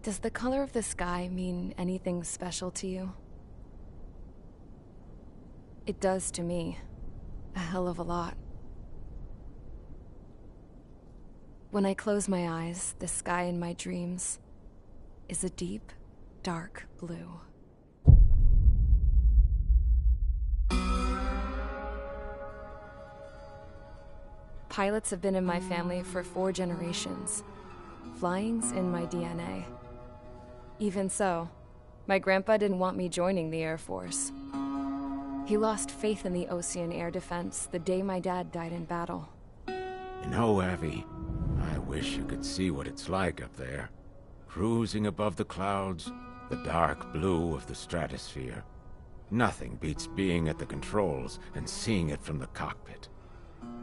Does the color of the sky mean anything special to you? It does to me. A hell of a lot. When I close my eyes, the sky in my dreams is a deep, dark blue. Pilots have been in my family for 4 generations. Flying's in my DNA. Even so, my grandpa didn't want me joining the Air Force. He lost faith in the Ocean Air Defense the day my dad died in battle. You know, Abby, I wish you could see what it's like up there. Cruising above the clouds, the dark blue of the stratosphere. Nothing beats being at the controls and seeing it from the cockpit.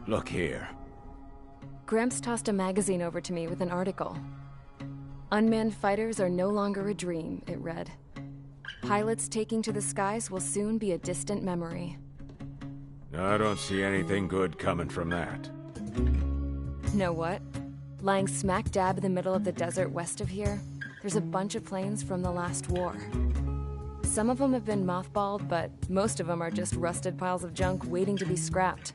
Look here. Gramps tossed a magazine over to me with an article. Unmanned fighters are no longer a dream, it read. Pilots taking to the skies will soon be a distant memory. I don't see anything good coming from that. Know what? Lying smack dab in the middle of the desert west of here, there's a bunch of planes from the last war. Some of them have been mothballed, but most of them are just rusted piles of junk waiting to be scrapped.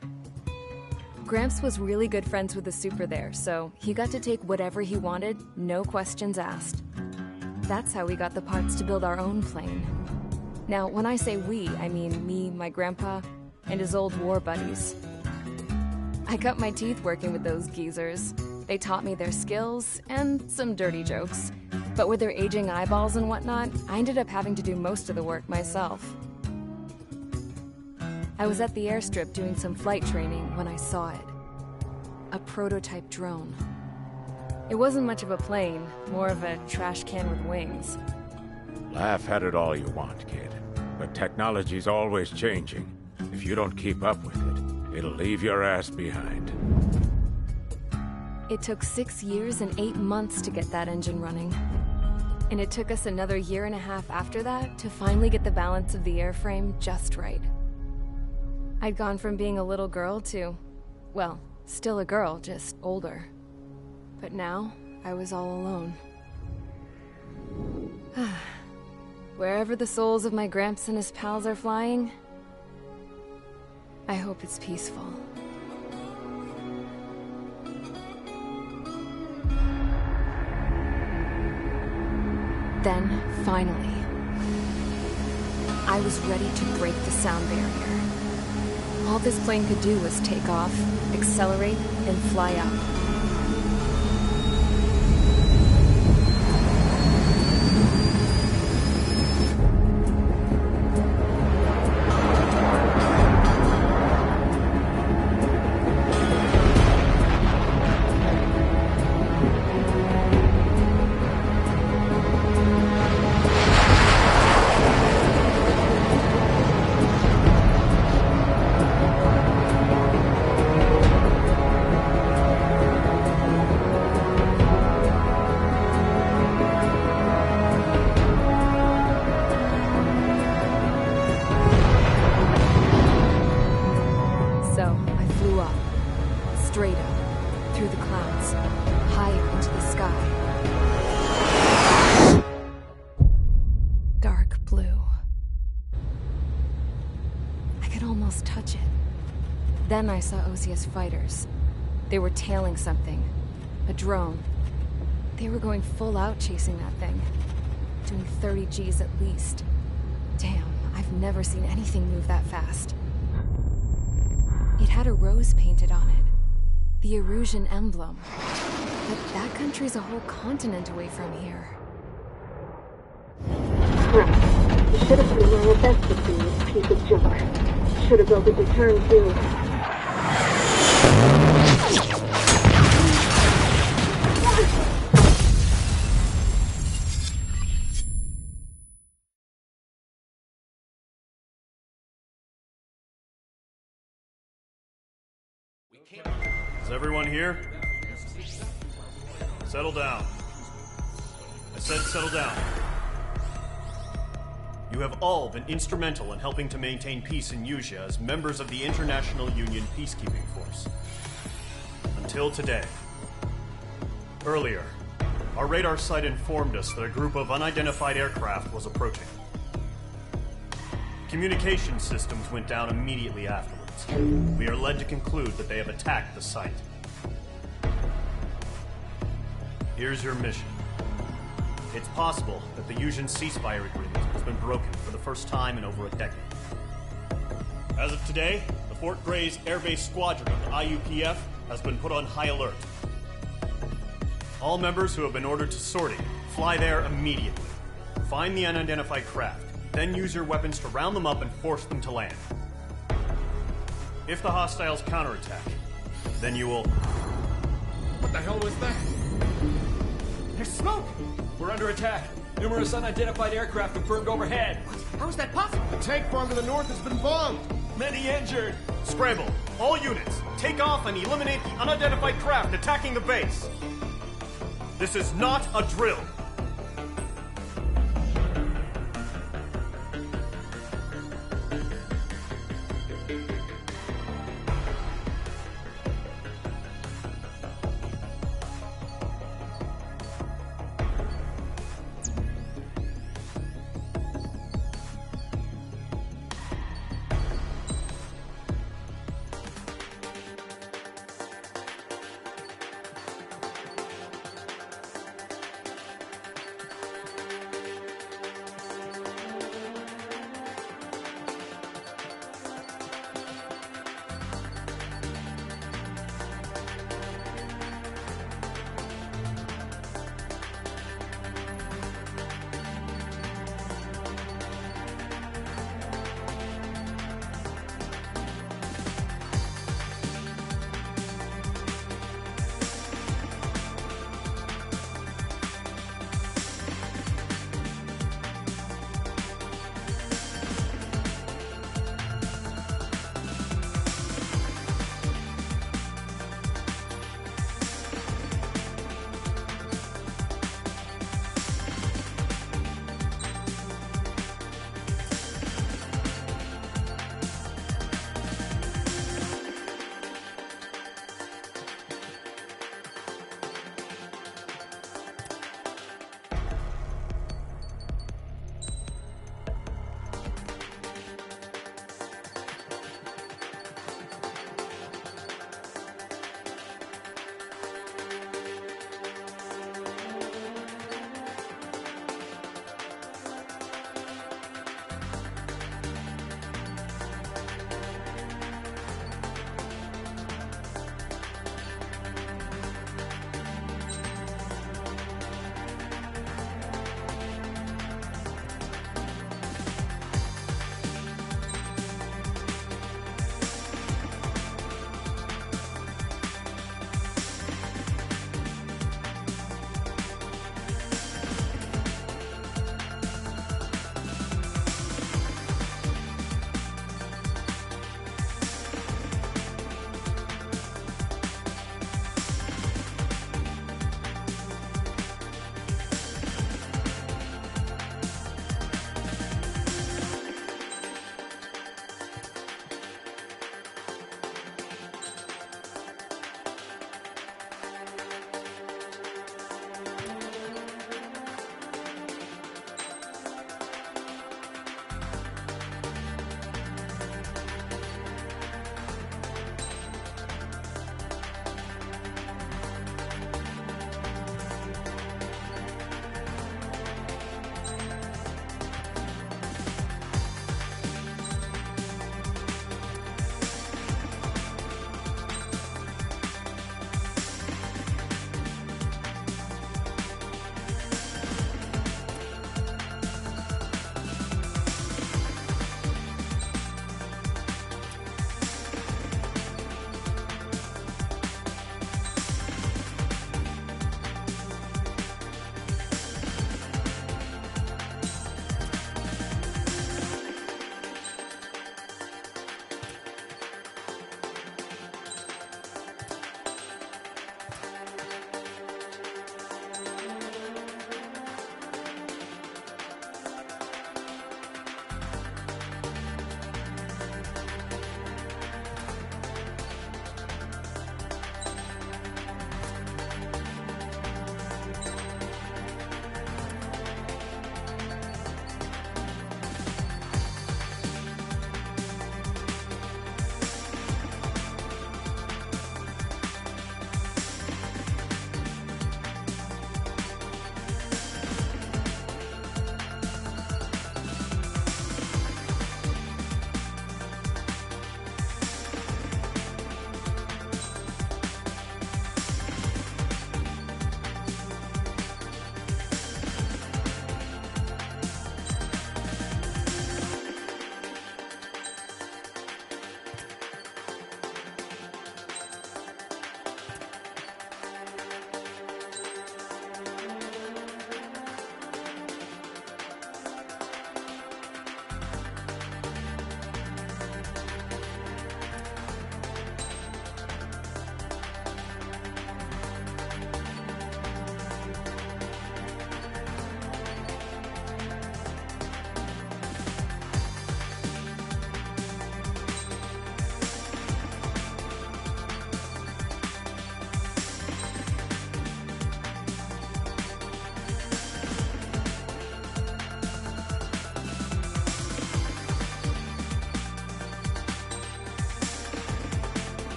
Gramps was really good friends with the super there, so he got to take whatever he wanted, no questions asked. That's how we got the parts to build our own plane. Now, when I say we, I mean me, my grandpa, and his old war buddies. I cut my teeth working with those geezers. They taught me their skills, and some dirty jokes. But with their aging eyeballs and whatnot, I ended up having to do most of the work myself. I was at the airstrip doing some flight training when I saw it. A prototype drone. It wasn't much of a plane, more of a trash can with wings. Laugh at it all you want, kid. But technology's always changing. If you don't keep up with it, it'll leave your ass behind. It took 6 years and 8 months to get that engine running. And it took us another 1.5 years after that to finally get the balance of the airframe just right. I'd gone from being a little girl to, well, still a girl, just older. But now, I was all alone. Wherever the souls of my Gramps and his pals are flying, I hope it's peaceful. Then, finally, I was ready to break the sound barrier. All this plane could do was take off, accelerate, and fly up. Straight up, through the clouds, higher into the sky. Dark blue. I could almost touch it. Then I saw Osia's fighters. They were tailing something. A drone. They were going full out chasing that thing. Doing 30 Gs at least. Damn, I've never seen anything move that fast. It had a rose painted on it. The Erusian emblem. But that country's a whole continent away from here. Right. You should have been where your best would be, this piece of junk. Should have built a deterrent too. Is everyone here? Settle down. I said settle down. You have all been instrumental in helping to maintain peace in Usea as members of the International Union Peacekeeping Force. Until today. Earlier, Our radar site informed us that a group of unidentified aircraft was approaching. Communication systems went down immediately afterwards. We are led to conclude that they have attacked the site. Here's your mission. It's possible that the Yuuzhan ceasefire agreement has been broken for the first time in over a decade. As of today, the Fort Grays Air Base Squadron of the IUPF has been put on high alert. All members who have been ordered to sortie, fly there immediately. Find the unidentified craft, then use your weapons to round them up and force them to land. If the hostiles counterattack, then you will... What the hell was that? There's smoke! We're under attack. Numerous unidentified aircraft confirmed overhead. How is that possible? The tank farm to the north has been bombed. Many injured. Scramble! All units, take off and eliminate the unidentified craft attacking the base! This is not a drill!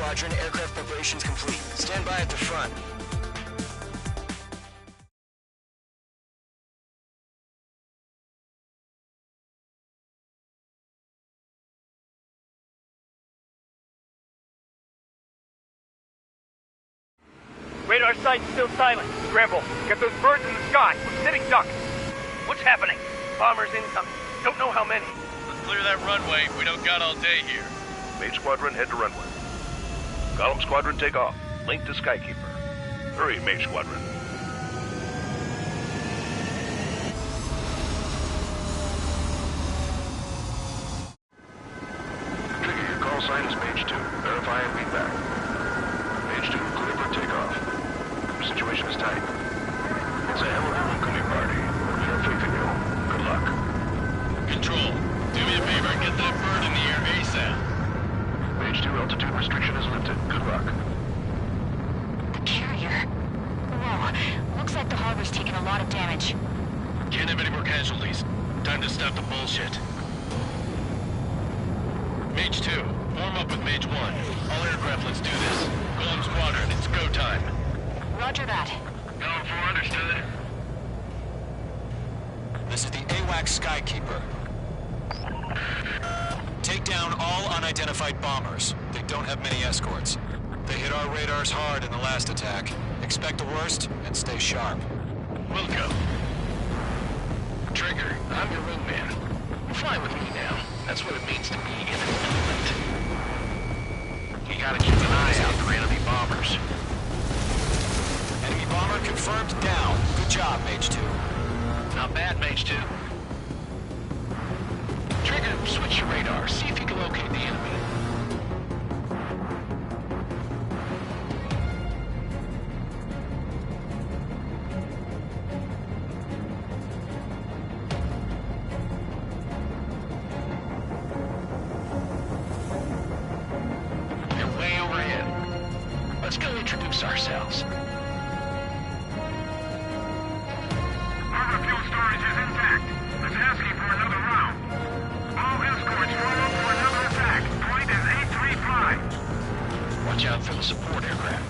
Squadron, aircraft preparations complete. Stand by at the front. Radar site's still silent. Scramble. Get those birds in the sky. We're sitting ducks. What's happening? Bombers incoming. Don't know how many. Let's clear that runway. We don't got all day here. Mage Squadron, head to runway. Column Squadron, take off. Link to Skykeeper. Hurry, Mage Squadron. Trigger, your call sign is Mage 2. Verify and read back. Mage 2, clear for takeoff. Situation is tight. It's a hell of a welcoming party. We have faith in you. Good luck. Control, do me a favor and get that bird in the air ASAP. Mage 2, altitude restriction is lifted. Good luck. The carrier? Whoa, looks like the harbor's taken a lot of damage. Can't have any more casualties. Time to stop the bullshit. Mage 2, form up with Mage 1. All aircraft, let's do this. Golem Squadron, it's go time. Roger that. Column 4, understood. This is the AWACS Skykeeper. Take down all unidentified bombers. They don't have many escorts. They hit our radars hard in the last attack. Expect the worst and stay sharp. Wilco. Trigger, I'm your wingman. Fly with me now. That's what it means to be in an element. You gotta keep an eye out for enemy bombers. Enemy bomber confirmed down. Good job, Mage 2. Not bad, Mage 2. Trigger, switch your radar. See if you can locate the enemy. They're way overhead. Let's go introduce ourselves. Our fuel storage is intact. It's asking for another round. All escorts roll up for another attack. Point is 835. Watch out for the support aircraft.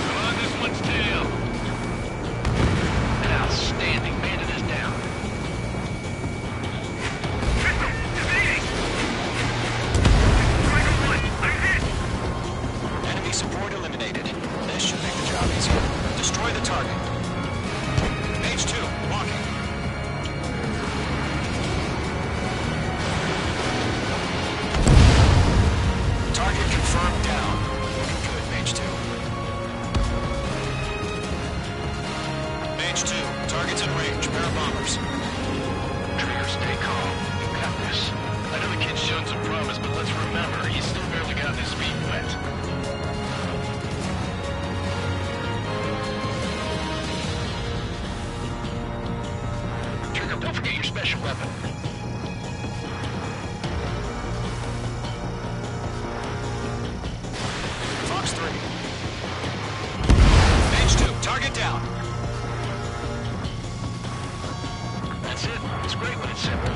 Come on, this one's tail. Outstanding. Bandit is down. Pistol, evading! Striker 1, I'm hit! Enemy support eliminated. This should make the job easier. Destroy the target. Mage 2, walking. Target confirmed down. Looking good, Mage 2. Mage 2, target's in range. Pair of bombers. Trigger, stay calm. You got this. I know the kid's shown some promise, but let's remember, he's still barely gotten his feet wet. Trigger, don't forget your special weapon. Fox 3. Mage 2, target down. That's it. It's great when it's simple.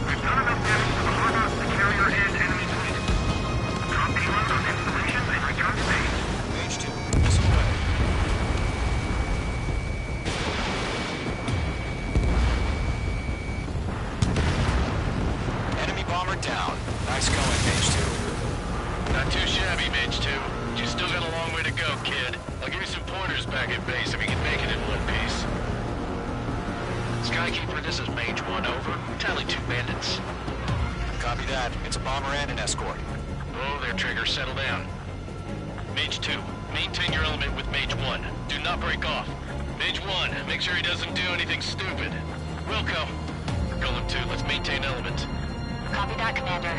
We've done enough damage to the harbor, the carrier, and enemy fleet. Drop payload on installations and return to base. Mage 2, missile away. Enemy bomber down. Nice going, Mage 2. Not too shabby, Mage 2. You still got a long way to go, kid. I'll give you some pointers back at base if you can make it in one piece. Skykeeper, this is Mage 1, over. Tally 2 bandits. Copy that. It's a bomber and an escort. Oh, there, Trigger. Settle down. Mage 2, maintain your element with Mage 1. Do not break off. Mage 1, make sure he doesn't do anything stupid. Wilco. Golem 2, let's maintain element. Copy that, Commander.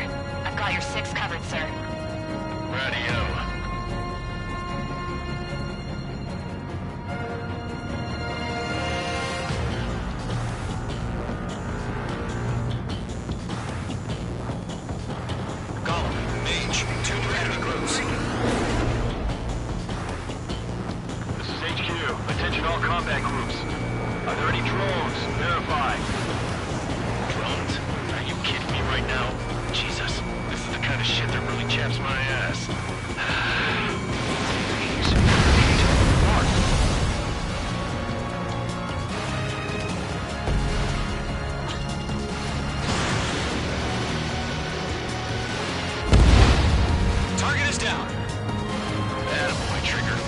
I've got your 6 covered, sir. Radio. Golem, Mage, 2 new enemy groups. This is HQ. Attention all combat groups. Are there any drones? Verify. chaps my ass. Target is down. Attaboy, Trigger.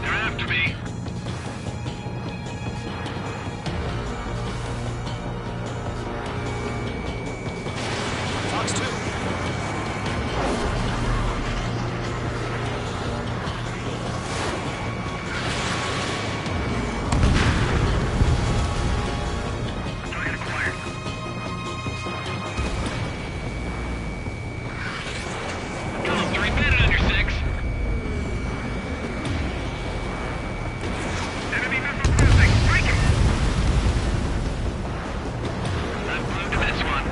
They're after me. Fox 2. Target acquired. Go, 3 minutes under 6. Enemy missile cruising. Break it. That blew to this one.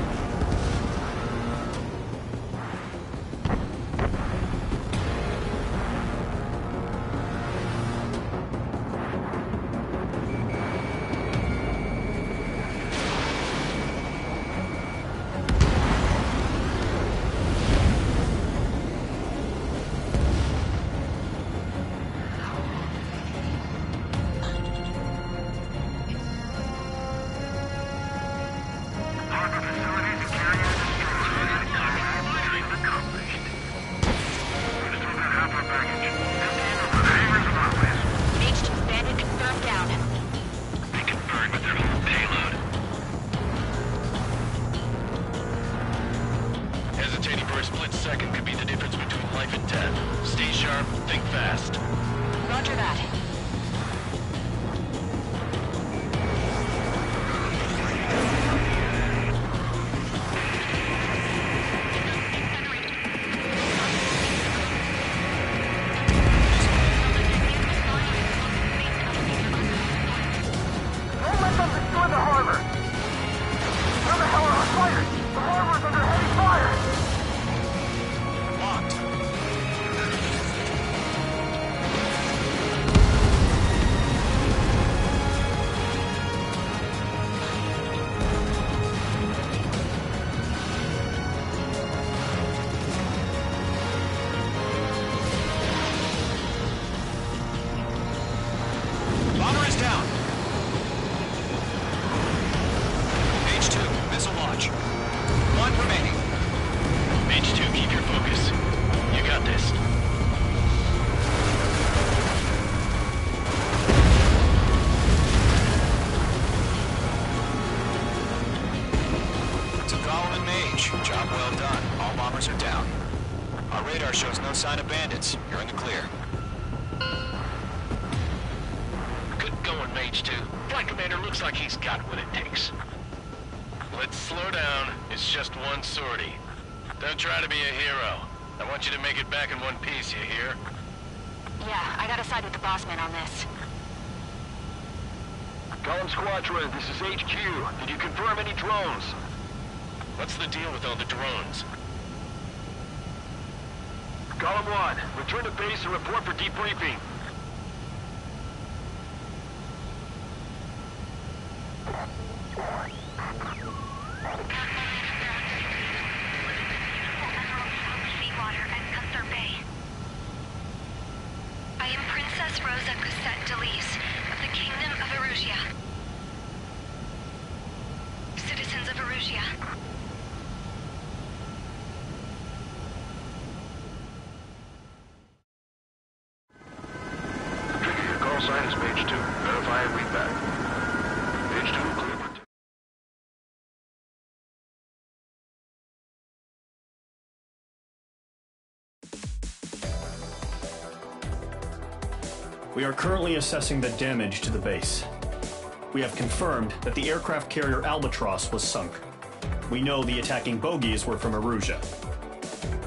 Harbor facilities and carriers destroyed. Mission accomplished. We still got half our baggage. 15 of the Havers of Always. Mage 2 bandit confirmed down. They can burn with their whole payload. Hesitating for a split second could be the difference between life and death. Stay sharp, think fast. Roger that. Don't let them destroy the harbor! Where the hell are our fighters? The harbor's under heavy fire! Locked. Bomber is down. Mage 2, missile launch. 1 remaining. Mage 2, keep your focus. You got this. To Golem and Mage, job well done. All bombers are down. Our radar shows no sign of bandits. You're in the clear. Good going, Mage 2. Flight Commander looks like he's got what it takes. Let's slow down. It's just one sortie. Don't try to be a hero. I want you to make it back in one piece, you hear? Yeah, I gotta side with the boss man on this. Column Squadron, this is HQ. Did you confirm any drones? What's the deal with all the drones? Column 1, return to base and report for debriefing. Seawater at Custer Bay. I am Princess Rosa Cosette Delise of the Kingdom of Erusia. Citizens of Erusia. Trigger, your call sign is Mage 2. Verify and read back. Mage 2, clear for... We are currently assessing the damage to the base. We have confirmed that the aircraft carrier Albatross was sunk. We know the attacking bogies were from Erusia.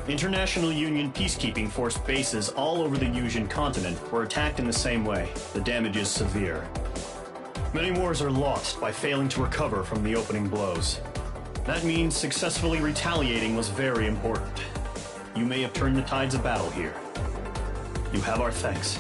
International Union peacekeeping force bases all over the Usian continent were attacked in the same way. The damage is severe. Many wars are lost by failing to recover from the opening blows. That means successfully retaliating was very important. You may have turned the tides of battle here. You have our thanks.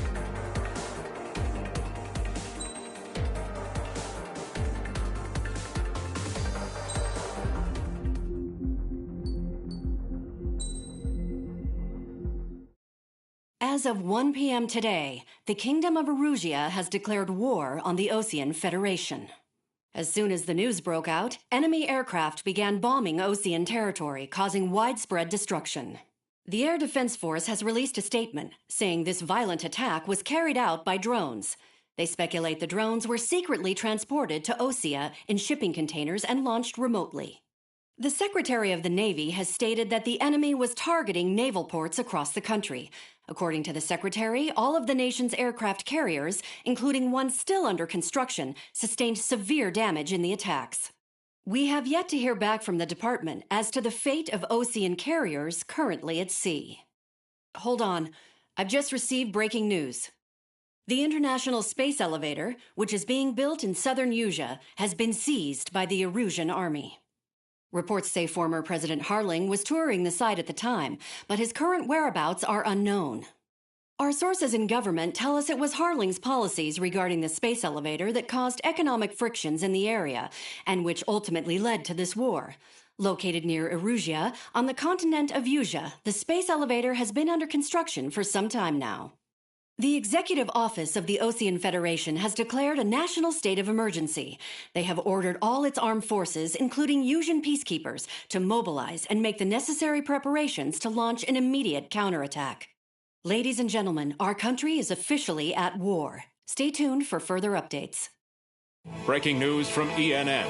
As of 1 p.m. today, the Kingdom of Erusia has declared war on the Osean Federation. As soon as the news broke out, enemy aircraft began bombing Osean territory, causing widespread destruction. The Air Defense Force has released a statement saying this violent attack was carried out by drones. They speculate the drones were secretly transported to Osea in shipping containers and launched remotely. The Secretary of the Navy has stated that the enemy was targeting naval ports across the country. According to the Secretary, all of the nation's aircraft carriers, including one still under construction, sustained severe damage in the attacks. We have yet to hear back from the department as to the fate of Osean carriers currently at sea. Hold on. I've just received breaking news. The International Space Elevator, which is being built in southern Usea, has been seized by the Erusian Army. Reports say former President Harling was touring the site at the time, but his current whereabouts are unknown. Our sources in government tell us it was Harling's policies regarding the space elevator that caused economic frictions in the area, and which ultimately led to this war. Located near Erusia, on the continent of Usea, the space elevator has been under construction for some time now. The Executive Office of the Osean Federation has declared a national state of emergency. They have ordered all its armed forces, including Usian peacekeepers, to mobilize and make the necessary preparations to launch an immediate counterattack. Ladies and gentlemen, our country is officially at war. Stay tuned for further updates. Breaking news from ENN.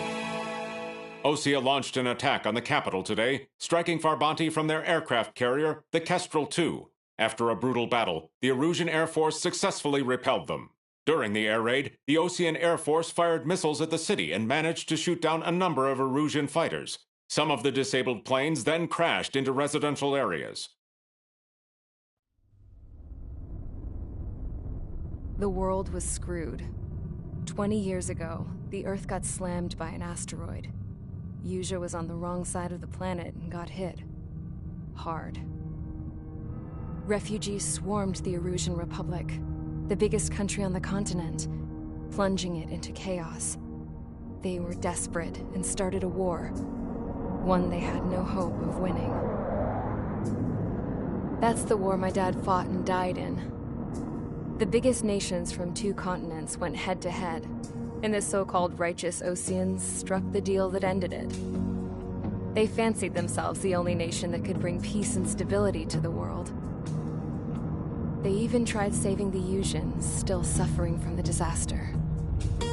Osea launched an attack on the capital today, striking Farbanti from their aircraft carrier, the Kestrel II. After a brutal battle, the Erusian Air Force successfully repelled them. During the air raid, the Osean Air Force fired missiles at the city and managed to shoot down a number of Erusian fighters. Some of the disabled planes then crashed into residential areas. The world was screwed. 20 years ago, the Earth got slammed by an asteroid. Usea was on the wrong side of the planet and got hit. Hard. Refugees swarmed the Erusian Republic, the biggest country on the continent, plunging it into chaos. They were desperate and started a war, one they had no hope of winning. That's the war my dad fought and died in. The biggest nations from 2 continents went head-to-head, and the so-called righteous Oseans struck the deal that ended it. They fancied themselves the only nation that could bring peace and stability to the world. They even tried saving the Usians, still suffering from the disaster.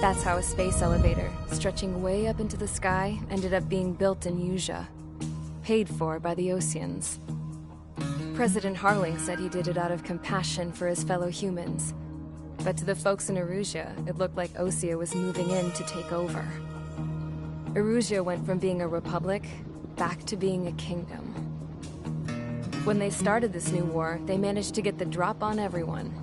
That's how a space elevator, stretching way up into the sky, ended up being built in Usea, paid for by the Oseans. President Harling said he did it out of compassion for his fellow humans. But to the folks in Erusia, it looked like Osea was moving in to take over. Erusia went from being a republic back to being a kingdom. When they started this new war, they managed to get the drop on everyone.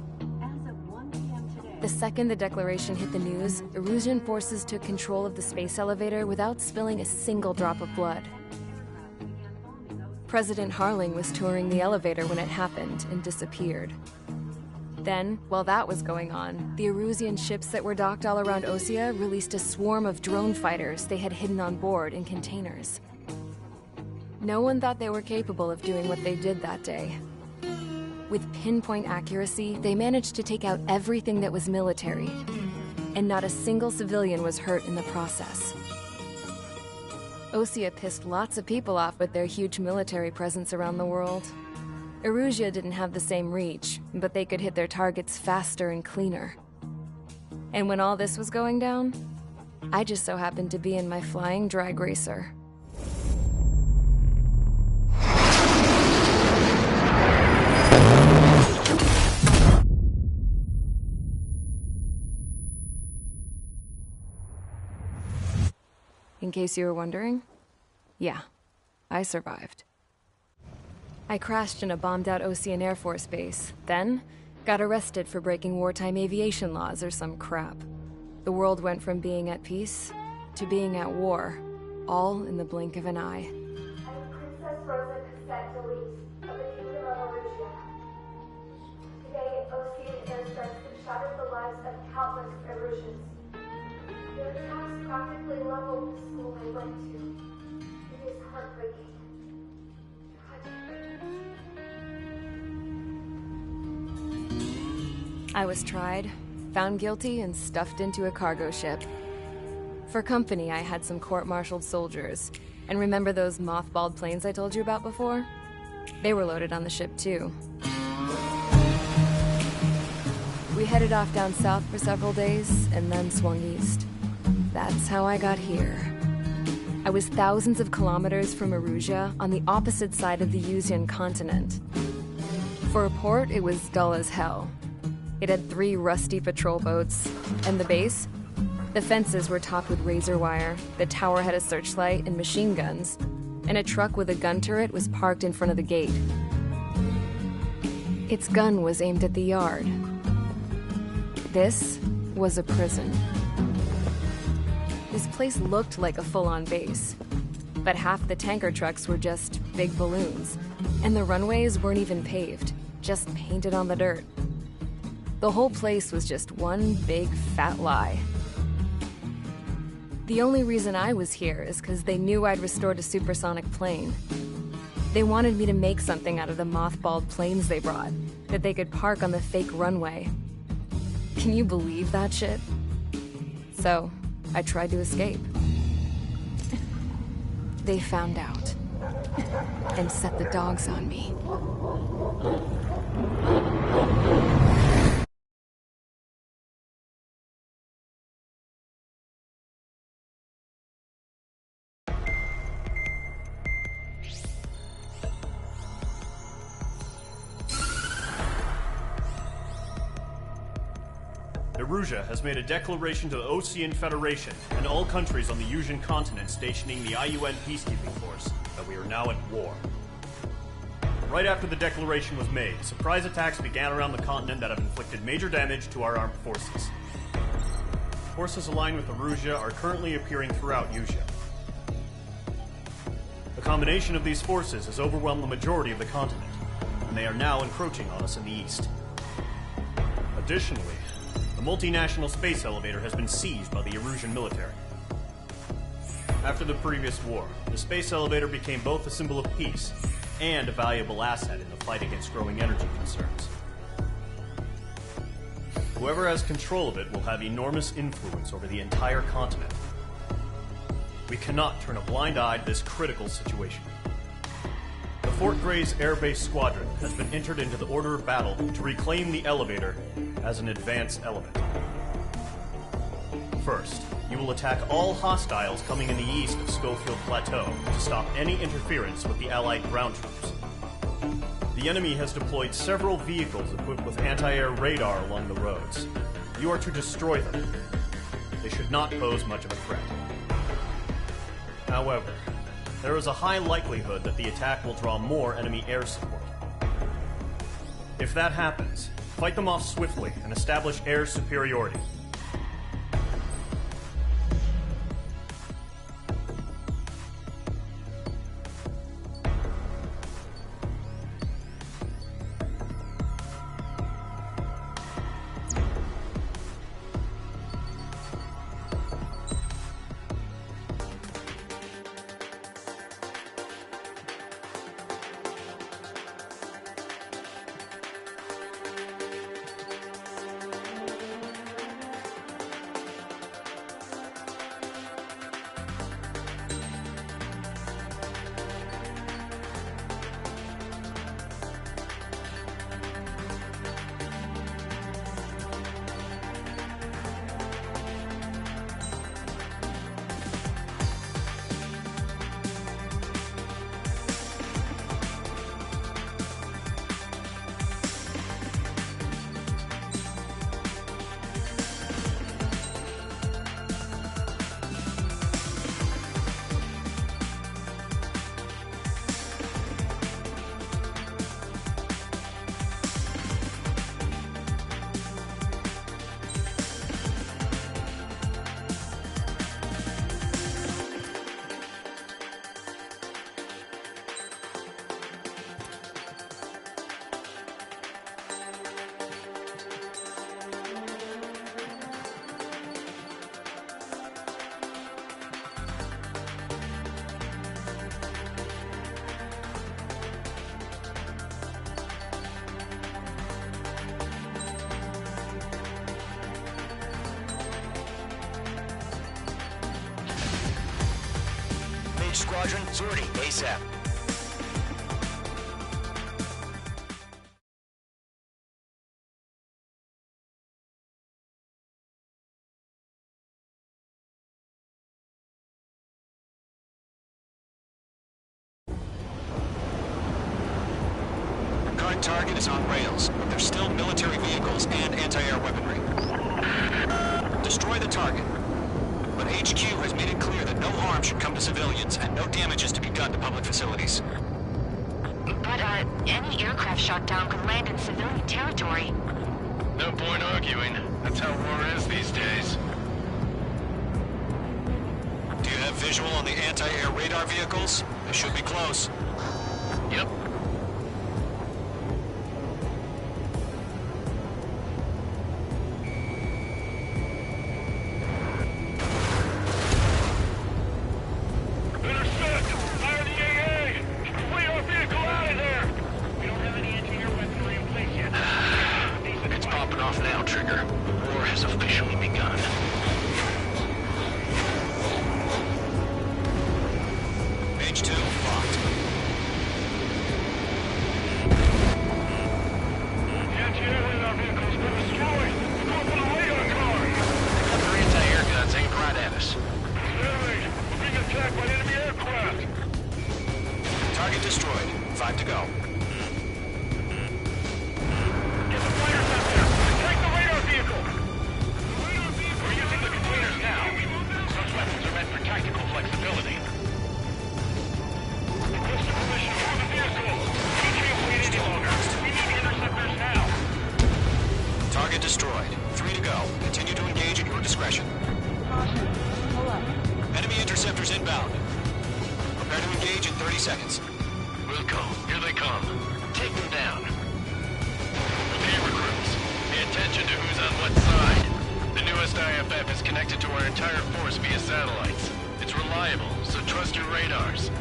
The second the declaration hit the news, Erusian forces took control of the space elevator without spilling a single drop of blood. President Harling was touring the elevator when it happened and disappeared. Then, while that was going on, the Erusian ships that were docked all around Osea released a swarm of drone fighters they had hidden on board in containers. No one thought they were capable of doing what they did that day. With pinpoint accuracy, they managed to take out everything that was military, and not a single civilian was hurt in the process. Osea pissed lots of people off with their huge military presence around the world. Erusia didn't have the same reach, but they could hit their targets faster and cleaner. And when all this was going down, I just so happened to be in my flying drag racer. In case you were wondering, yeah, I survived. I crashed in a bombed-out Osean Air Force base, then got arrested for breaking wartime aviation laws or some crap. The world went from being at peace to being at war, all in the blink of an eye. Princess Rosa Constantilis of the Kingdom of Arusia. Today, Ocean airstrikes have shattered the lives of countless Erusians. Their attacks practically leveled the school they went to. It is heartbreaking. I was tried, found guilty, and stuffed into a cargo ship. For company, I had some court-martialed soldiers. And remember those mothballed planes I told you about before? They were loaded on the ship, too. We headed off down south for several days, and then swung east. That's how I got here. I was thousands of kilometers from Arusia, on the opposite side of the Yuzian continent. For a port, it was dull as hell. It had 3 rusty patrol boats, and the base? The fences were topped with razor wire, the tower had a searchlight and machine guns, and a truck with a gun turret was parked in front of the gate. Its gun was aimed at the yard. This was a prison. This place looked like a full-on base, but half the tanker trucks were just big balloons, and the runways weren't even paved, just painted on the dirt. The whole place was just one big fat lie. The only reason I was here is because they knew I'd restored a supersonic plane. They wanted me to make something out of the mothballed planes they brought, that they could park on the fake runway. Can you believe that shit? So, I tried to escape. They found out, and set the dogs on me. Erusia has made a declaration to the Ocean Federation and all countries on the Yuzian continent stationing the IUN peacekeeping force that we are now at war. Right after the declaration was made, surprise attacks began around the continent that have inflicted major damage to our armed forces. Forces aligned with Erusia are currently appearing throughout Yusia. The combination of these forces has overwhelmed the majority of the continent, and they are now encroaching on us in the east. Additionally, the multinational space elevator has been seized by the Erusian military. After the previous war, the space elevator became both a symbol of peace and a valuable asset in the fight against growing energy concerns. Whoever has control of it will have enormous influence over the entire continent. We cannot turn a blind eye to this critical situation. The Fort Gray's Air Base Squadron has been entered into the order of battle to reclaim the elevator as an advance element. First, you will attack all hostiles coming in the east of Schofield Plateau to stop any interference with the Allied ground troops. The enemy has deployed several vehicles equipped with anti-air radar along the roads. You are to destroy them. They should not pose much of a threat. However, there is a high likelihood that the attack will draw more enemy air support. If that happens, fight them off swiftly and establish air superiority. Squadron, sortie, ASAP. Current target is on rails, but there's still military vehicles and anti-air weaponry. Destroy the target. But HQ has made it clear that no harm should come to civilians and no damage is to be done to public facilities. But, any aircraft shot down could land in civilian territory. No point arguing. That's how war is these days. Do you have visual on the anti-air radar vehicles? They should be close. Yep. Target destroyed. 5 to go. Get the fighters up there! Take the radar vehicle! We're using the containers now. Those weapons are meant for tactical flexibility. Request permission to move the vehicle! We can't wait any longer. We need interceptors now. Target destroyed. 3 to go. Continue to engage at your discretion. Caution. Pull up. Enemy interceptors inbound. Prepare to engage in 30 seconds. Wilco, here they come. Take them down. Okay, recruits. Pay attention to who's on what side. The newest IFF is connected to our entire force via satellites. It's reliable, so trust your radars.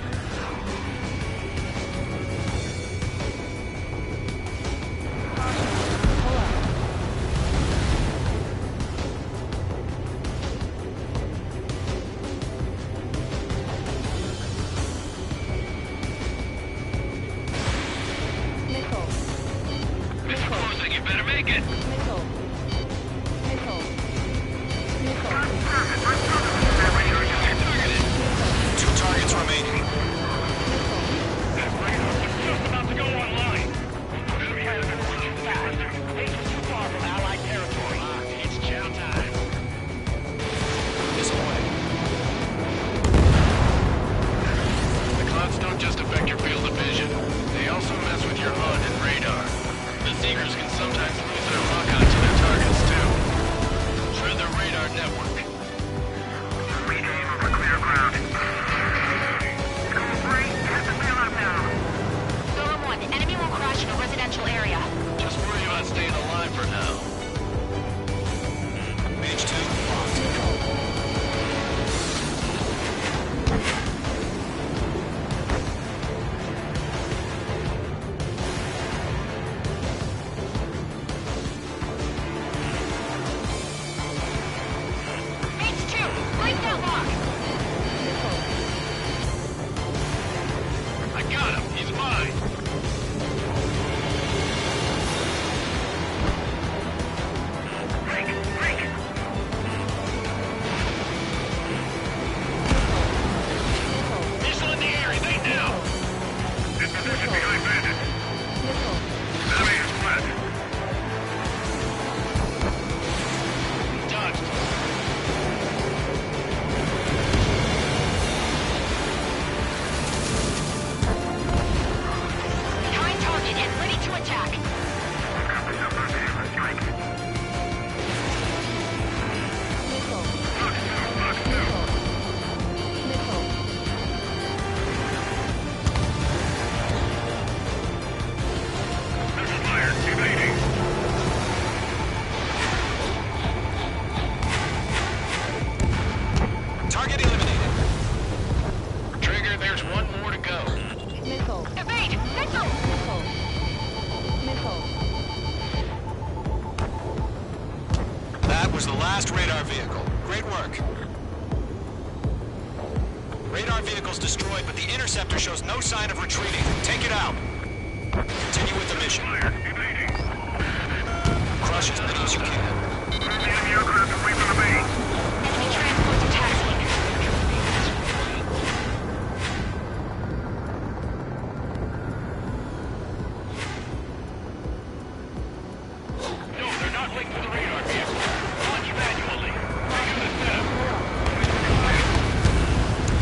Was the last radar vehicle. Great work. Radar vehicle's destroyed, but the interceptor shows no sign of retreating. Take it out. Continue with the mission. Crush as many as you can. Enemy aircraft away from the base. Enemy transports are taxiing. No, they're not linked to the radar vehicle. Launch manually. Begin the setup.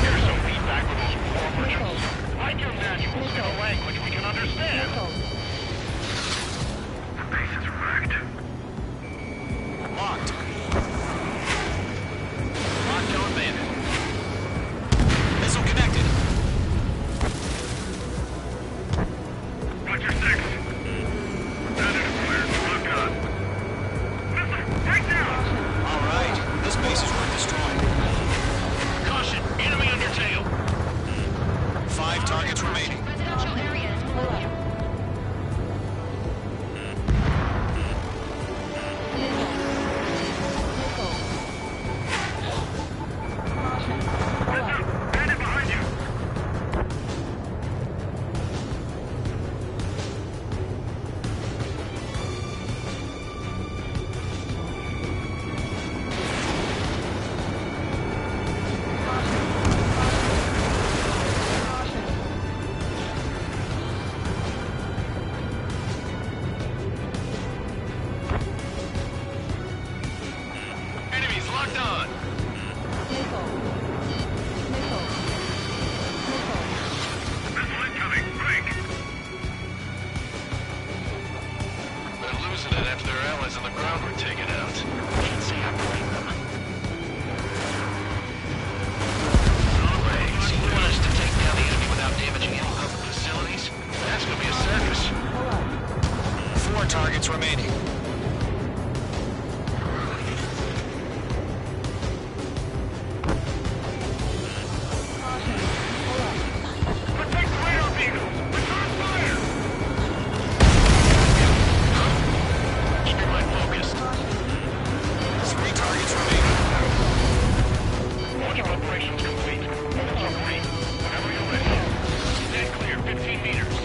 Here's some feedback for those poor merchants. Write your manuals in a language we can understand. The base is wrecked. Locked. Lockdown abandoned. Missile connected. Roger 6. That is clear. Lock on. Missile, take down! All right. This base is worth destroying. Caution, enemy under tail. 5 targets remaining. Residential area is closed. Bandit behind you. Enemies locked on. Missile incoming. Break. They're losing it after their allies on the ground were taken out. Can't say I blame them. Alright, so you want us to take down the enemy without damaging any public facilities? That's gonna be a circus. 4 targets remaining. Protect the radar vehicles. Return fire. Keep your mind focused. 3 targets remaining. Launch preparations complete. Hold up, Reed. Whenever you're ready. Stand clear, 15 meters.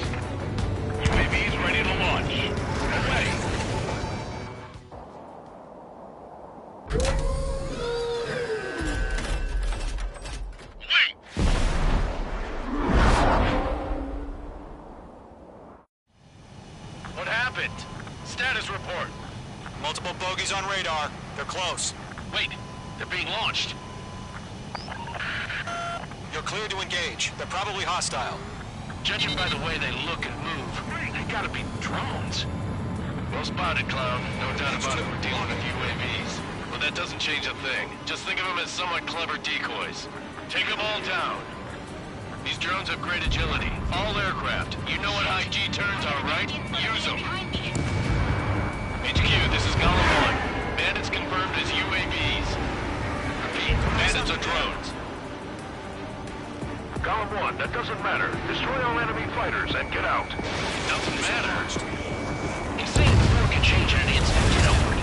UAVs ready to launch. Away. Wait. What happened? Status report. Multiple bogies on radar. They're close. Wait, they're being launched. You're clear to engage. They're probably hostile. Judging by the way they look and move, they gotta be drones. Well spotted, Clown. No doubt about it, we're dealing with UAVs. But that doesn't change a thing. Just think of them as somewhat clever decoys. Take them all down. These drones have great agility. All aircraft. You know what high G turns are, right? Use them. HQ, this is Golem 1. Bandits confirmed as UAVs. Repeat, bandits are drones. Column 1, that doesn't matter. Destroy all enemy fighters and get out. Doesn't matter. He's saying the war could change in an instant. Get over it.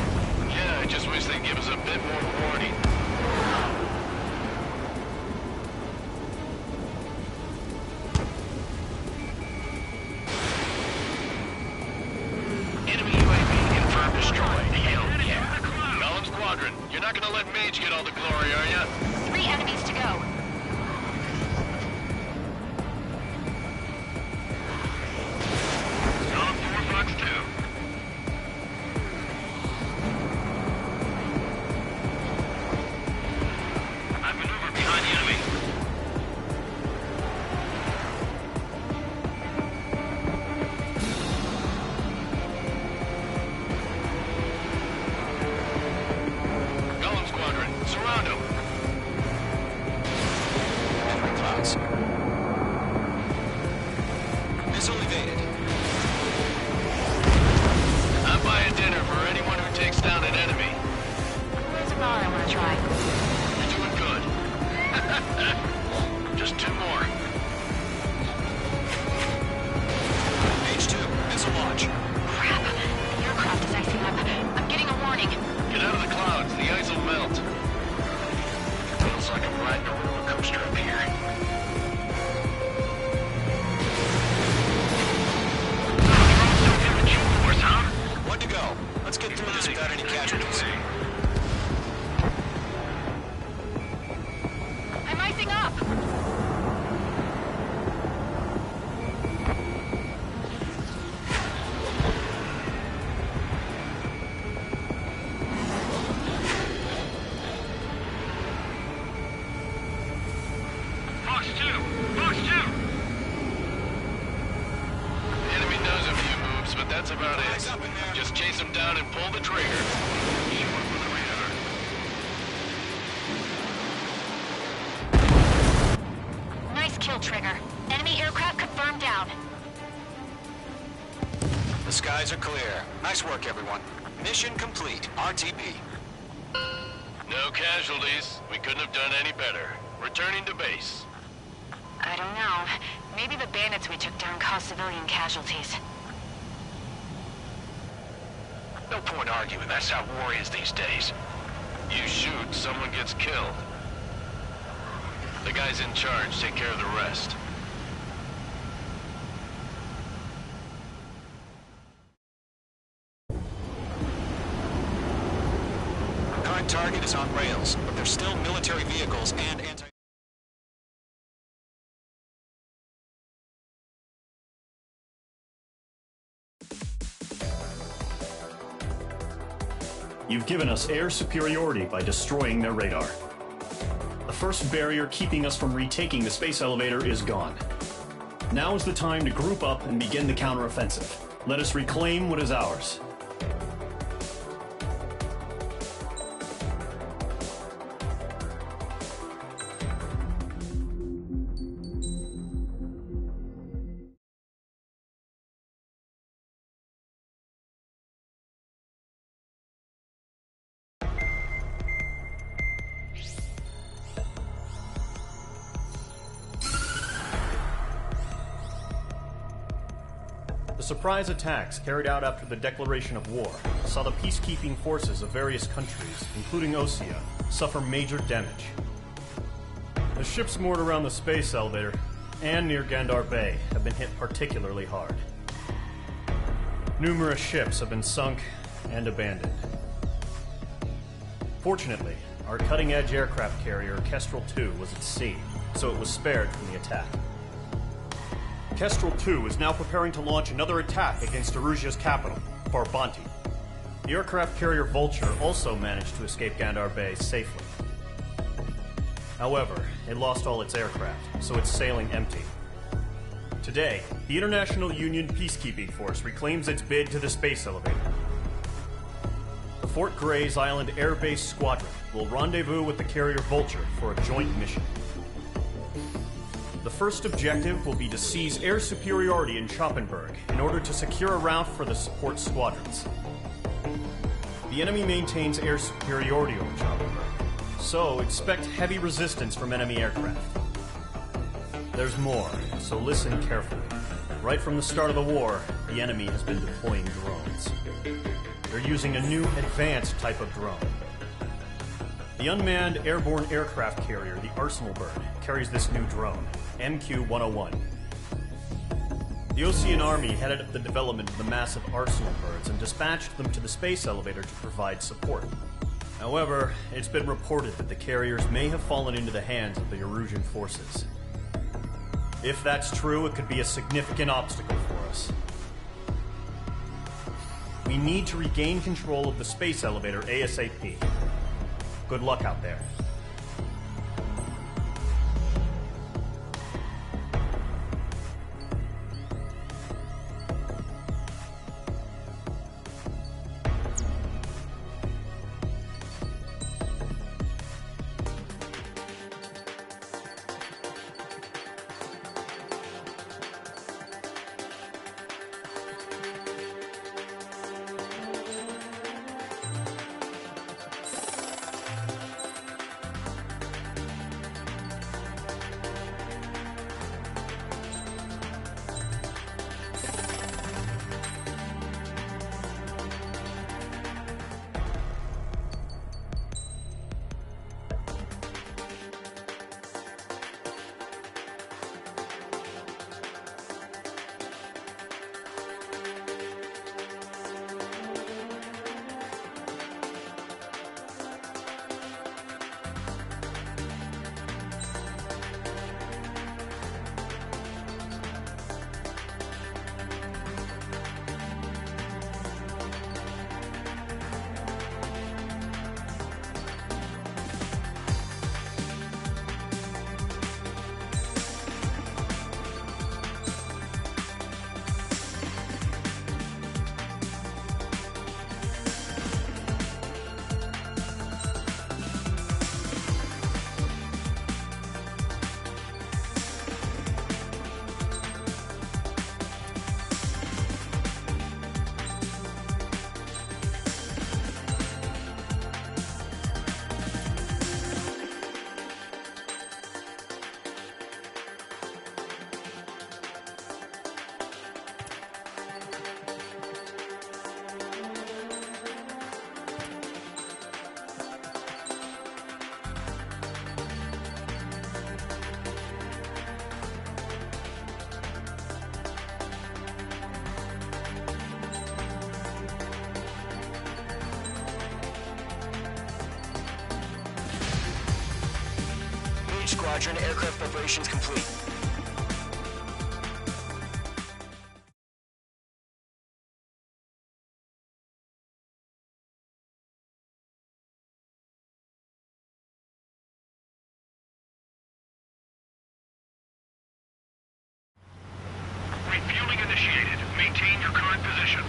Yeah, I just wish they'd give us a bit more warning. Enemy UAV confirmed destroyed. Hell yeah. Golem Squadron, you're not gonna let Mage get all the glory, are ya? 3 enemies to go. Column 4, Fox 2. I maneuver behind the enemy. Golem Squadron, surround them. about it. Just chase them down and pull the trigger. Show up on the radar. Nice kill, Trigger. Enemy aircraft confirmed down. The skies are clear. Nice work, everyone. Mission complete. RTB. No casualties. We couldn't have done any better. Returning to base. I don't know. Maybe the bandits we took down caused civilian casualties. No point arguing. That's how war is these days. You shoot, someone gets killed. The guys in charge take care of the rest. Current target is on rails, but there's still military vehicles and anti... You've given us air superiority by destroying their radar. The first barrier keeping us from retaking the space elevator is gone. Now is the time to group up and begin the counteroffensive. Let us reclaim what is ours. The surprise attacks carried out after the declaration of war saw the peacekeeping forces of various countries, including Osea, suffer major damage. The ships moored around the space elevator and near Gandar Bay have been hit particularly hard. Numerous ships have been sunk and abandoned. Fortunately, our cutting-edge aircraft carrier Kestrel 2 was at sea, so it was spared from the attack. Kestrel 2 is now preparing to launch another attack against Erusia's capital, Farbanti. The aircraft carrier Vulture also managed to escape Gandar Bay safely. However, it lost all its aircraft, so it's sailing empty. Today, the International Union Peacekeeping Force reclaims its bid to the space elevator. The Fort Gray's Island Air Base Squadron will rendezvous with the carrier Vulture for a joint mission. The first objective will be to seize air superiority in Schoppenberg in order to secure a route for the support squadrons. The enemy maintains air superiority over Schoppenberg, so expect heavy resistance from enemy aircraft. There's more, so listen carefully. Right from the start of the war, the enemy has been deploying drones. They're using a new advanced type of drone. The unmanned airborne aircraft carrier, the Arsenal Bird, carries this new drone, MQ-101. The Osean Army headed up the development of the massive Arsenal Birds and dispatched them to the space elevator to provide support. However, it's been reported that the carriers may have fallen into the hands of the Erusian forces. If that's true, it could be a significant obstacle for us. We need to regain control of the space elevator ASAP. Good luck out there. Squadron. Aircraft preparations complete. Refueling initiated. Maintain your current position.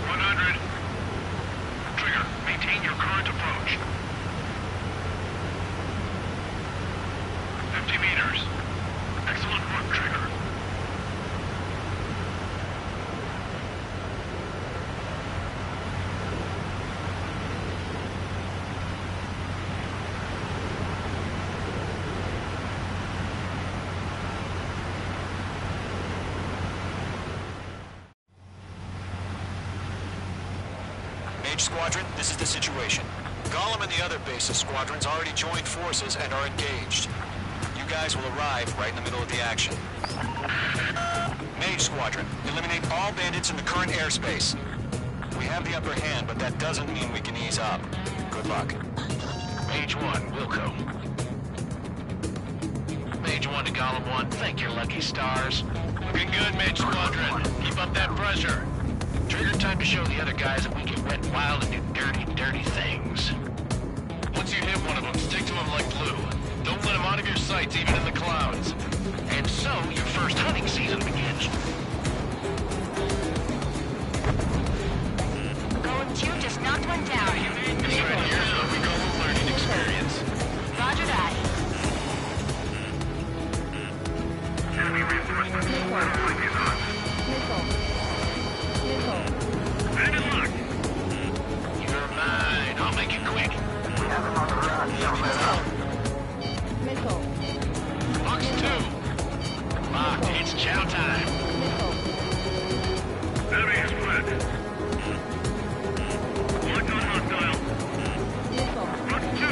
100. Trigger, maintain your current approach. 50 meters. Excellent work, Trigger. Mage Squadron, this is the situation. Gollum and the other bases squadrons already joined forces and are engaged. You guys will arrive right in the middle of the action. Mage Squadron, eliminate all bandits in the current airspace. We have the upper hand, but that doesn't mean we can ease up. Good luck. Mage 1, Wilco. Mage 1 to Gollum 1, thank your lucky stars. Looking good, Mage Squadron. Keep up that pressure. Trigger time to show the other guys that we get wet and wild and do dirty, dirty things. Once you hit one of them, stick to them like glue. Don't let them out of your sights, even in the clouds. And so, your first hunting season begins. Golem 2 just knocked one down. This right here is what we call a learning experience. Roger that. Enemy reinforcements. Flight is on. Bandit locked. You're mine. I'll make it quick. We have him on the run. Box 2. Locked. It's chow time. Enemy is fled. Locked on hostile. Box 2.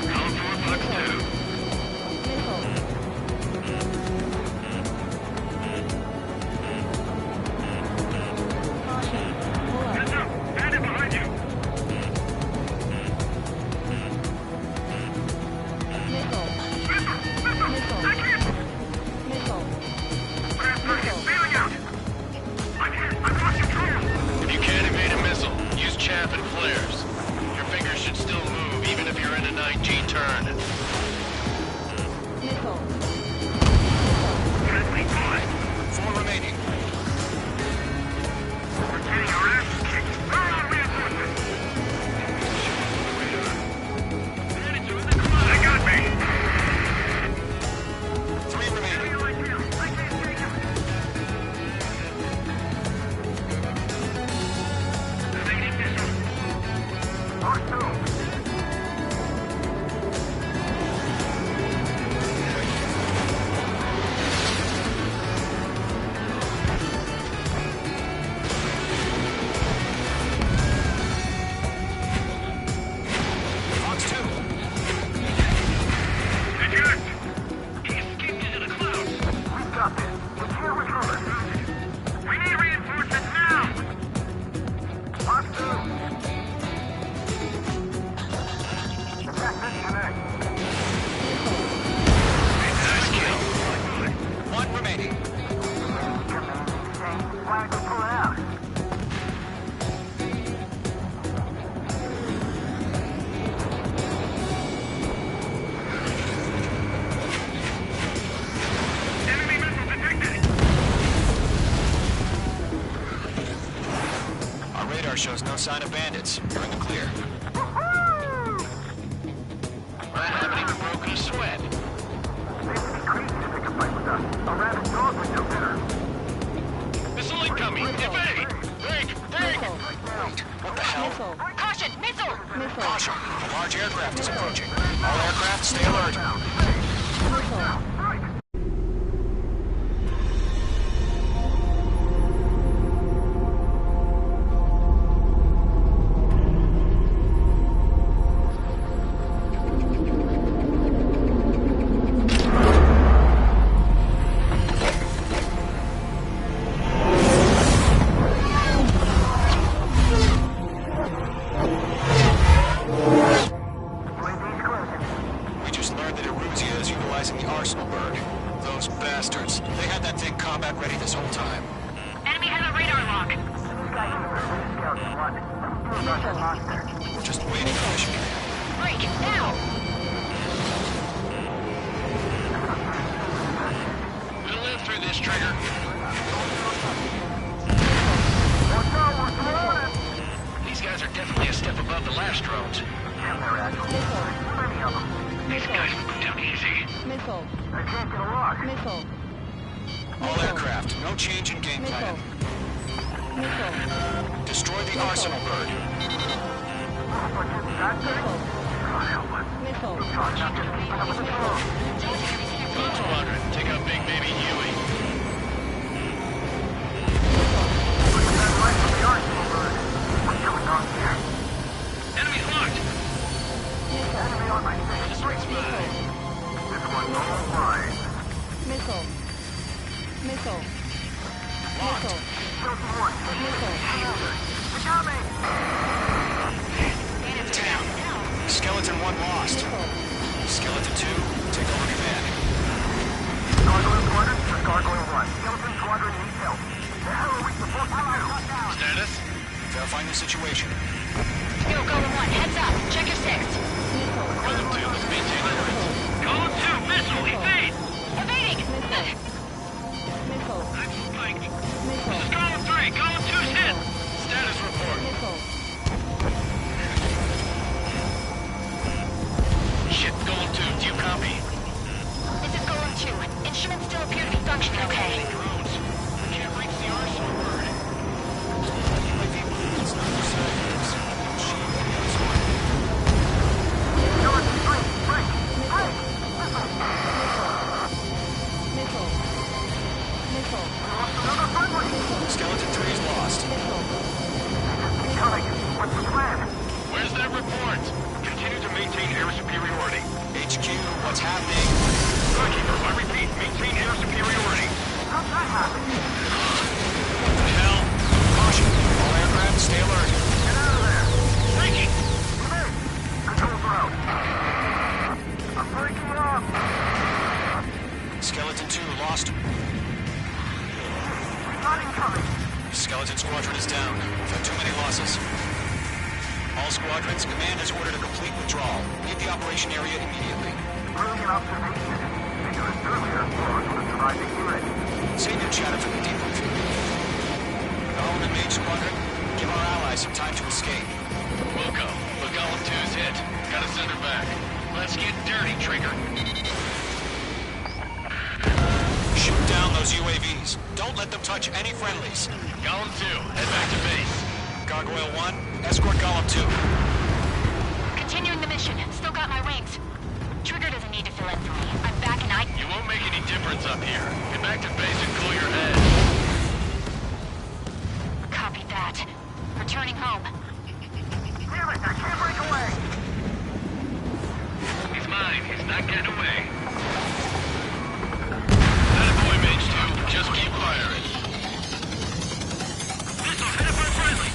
Call for Box 2. Heads up! Bandit behind you! If you can't evade a missile, use chaff and flares. Your fingers should still move, even if you're in a 9G turn. Friendly 4 remaining. We're getting our asses kicked. Throw out reinforcements! Bandits are in the cloud! They got me! 3 remaining. I can't take him! Evading missile! Box 2! Box 2. Eject! He escaped into the clouds! We got this. We can't recover. We need reinforcements now! Box 2! Attack disconnect. Nice kill. 1 remaining. Flag will pull it out. Enemy missile detected! Our radar shows no sign of bandits. You're in the clear. I haven't even broken a sweat. They would be crazy to pick a fight with us. A rabid dog would do better. Missile incoming! Evade! Break! Break! What the hell? Caution! Missile! Caution! A large aircraft is approaching. All aircraft, stay alert. Eruzia is utilizing the Arsenal bird. Those bastards. They had that thing combat ready this whole time. Enemy has a radar lock. We're just waiting for mission command. Break, now! We'll live through this, Trigger. These guys are definitely a step above the last drones. These guys will go down easy. Missile. I can't get a lock. Missile. All aircraft, no change in game plan. Missile. Destroy the Arsenal bird. Missile. Code Squadron, take out Big Baby Huey. Enemy's locked. Enemy on my six. This one's mine. This one's all mine. Missile. Missile. Locked. Missile. Guilty one. Missile. You got me. Damn. Skeleton 1 lost. Skeleton 2, take over command. Gargoyle Squadron, this is Gargoyle 1. Skeleton Squadron needs help. The hell are we supposed to do? Status? Verifying the situation. Yo, Golem 1, heads up. Check your six. Golem 2, let's maintain the limits. Golem 2, missile, evade! Evading! Missile. I'm spiked. Missile. This is Golem 3, Golem 2's hit. Status report. Missile. Shit, Golem 2, do you copy? This is Golem 2. Instruments still appear to be functioning okay. Drones. Can't reach the Arsenal bird. Missile. Missile. Skeleton 3 is lost. Coming. What's the plan? Where's that report? Continue to maintain air superiority. HQ, what's happening? Starkeeper, I repeat, maintain air superiority. How's that happen? What the hell? Caution. All aircraft, stay alert. Get out of there. Breaking! Hey, controls are out. I'm breaking off. Skeleton 2 lost. Not incoming. Skeleton Squadron is down. We've had too many losses. All squadrons, command has ordered a complete withdrawal. Leave the operation area immediately. Brilliant observation. Vigorous earlier, or to survive the hearing. Save your chatter for the debriefing. Golem and Mage Squadron, give our allies some time to escape. Wilco, but Golem 2's hit. Gotta send her back. Let's get dirty, Trigger. Shoot down those UAVs. Don't let them touch any friendlies. Golem 2, head back to base. Gargoyle 1, escort Golem 2. Continuing the mission. Still got my wings. Trigger doesn't need to fill in for me. I'm back and You won't make any difference up here. Get back to base and cool your head. Copy that. Returning home. Damn it, I can't break away. He's mine. He's not getting away. That boy, Mage 2. Just keep firing. Missile hit by friendly.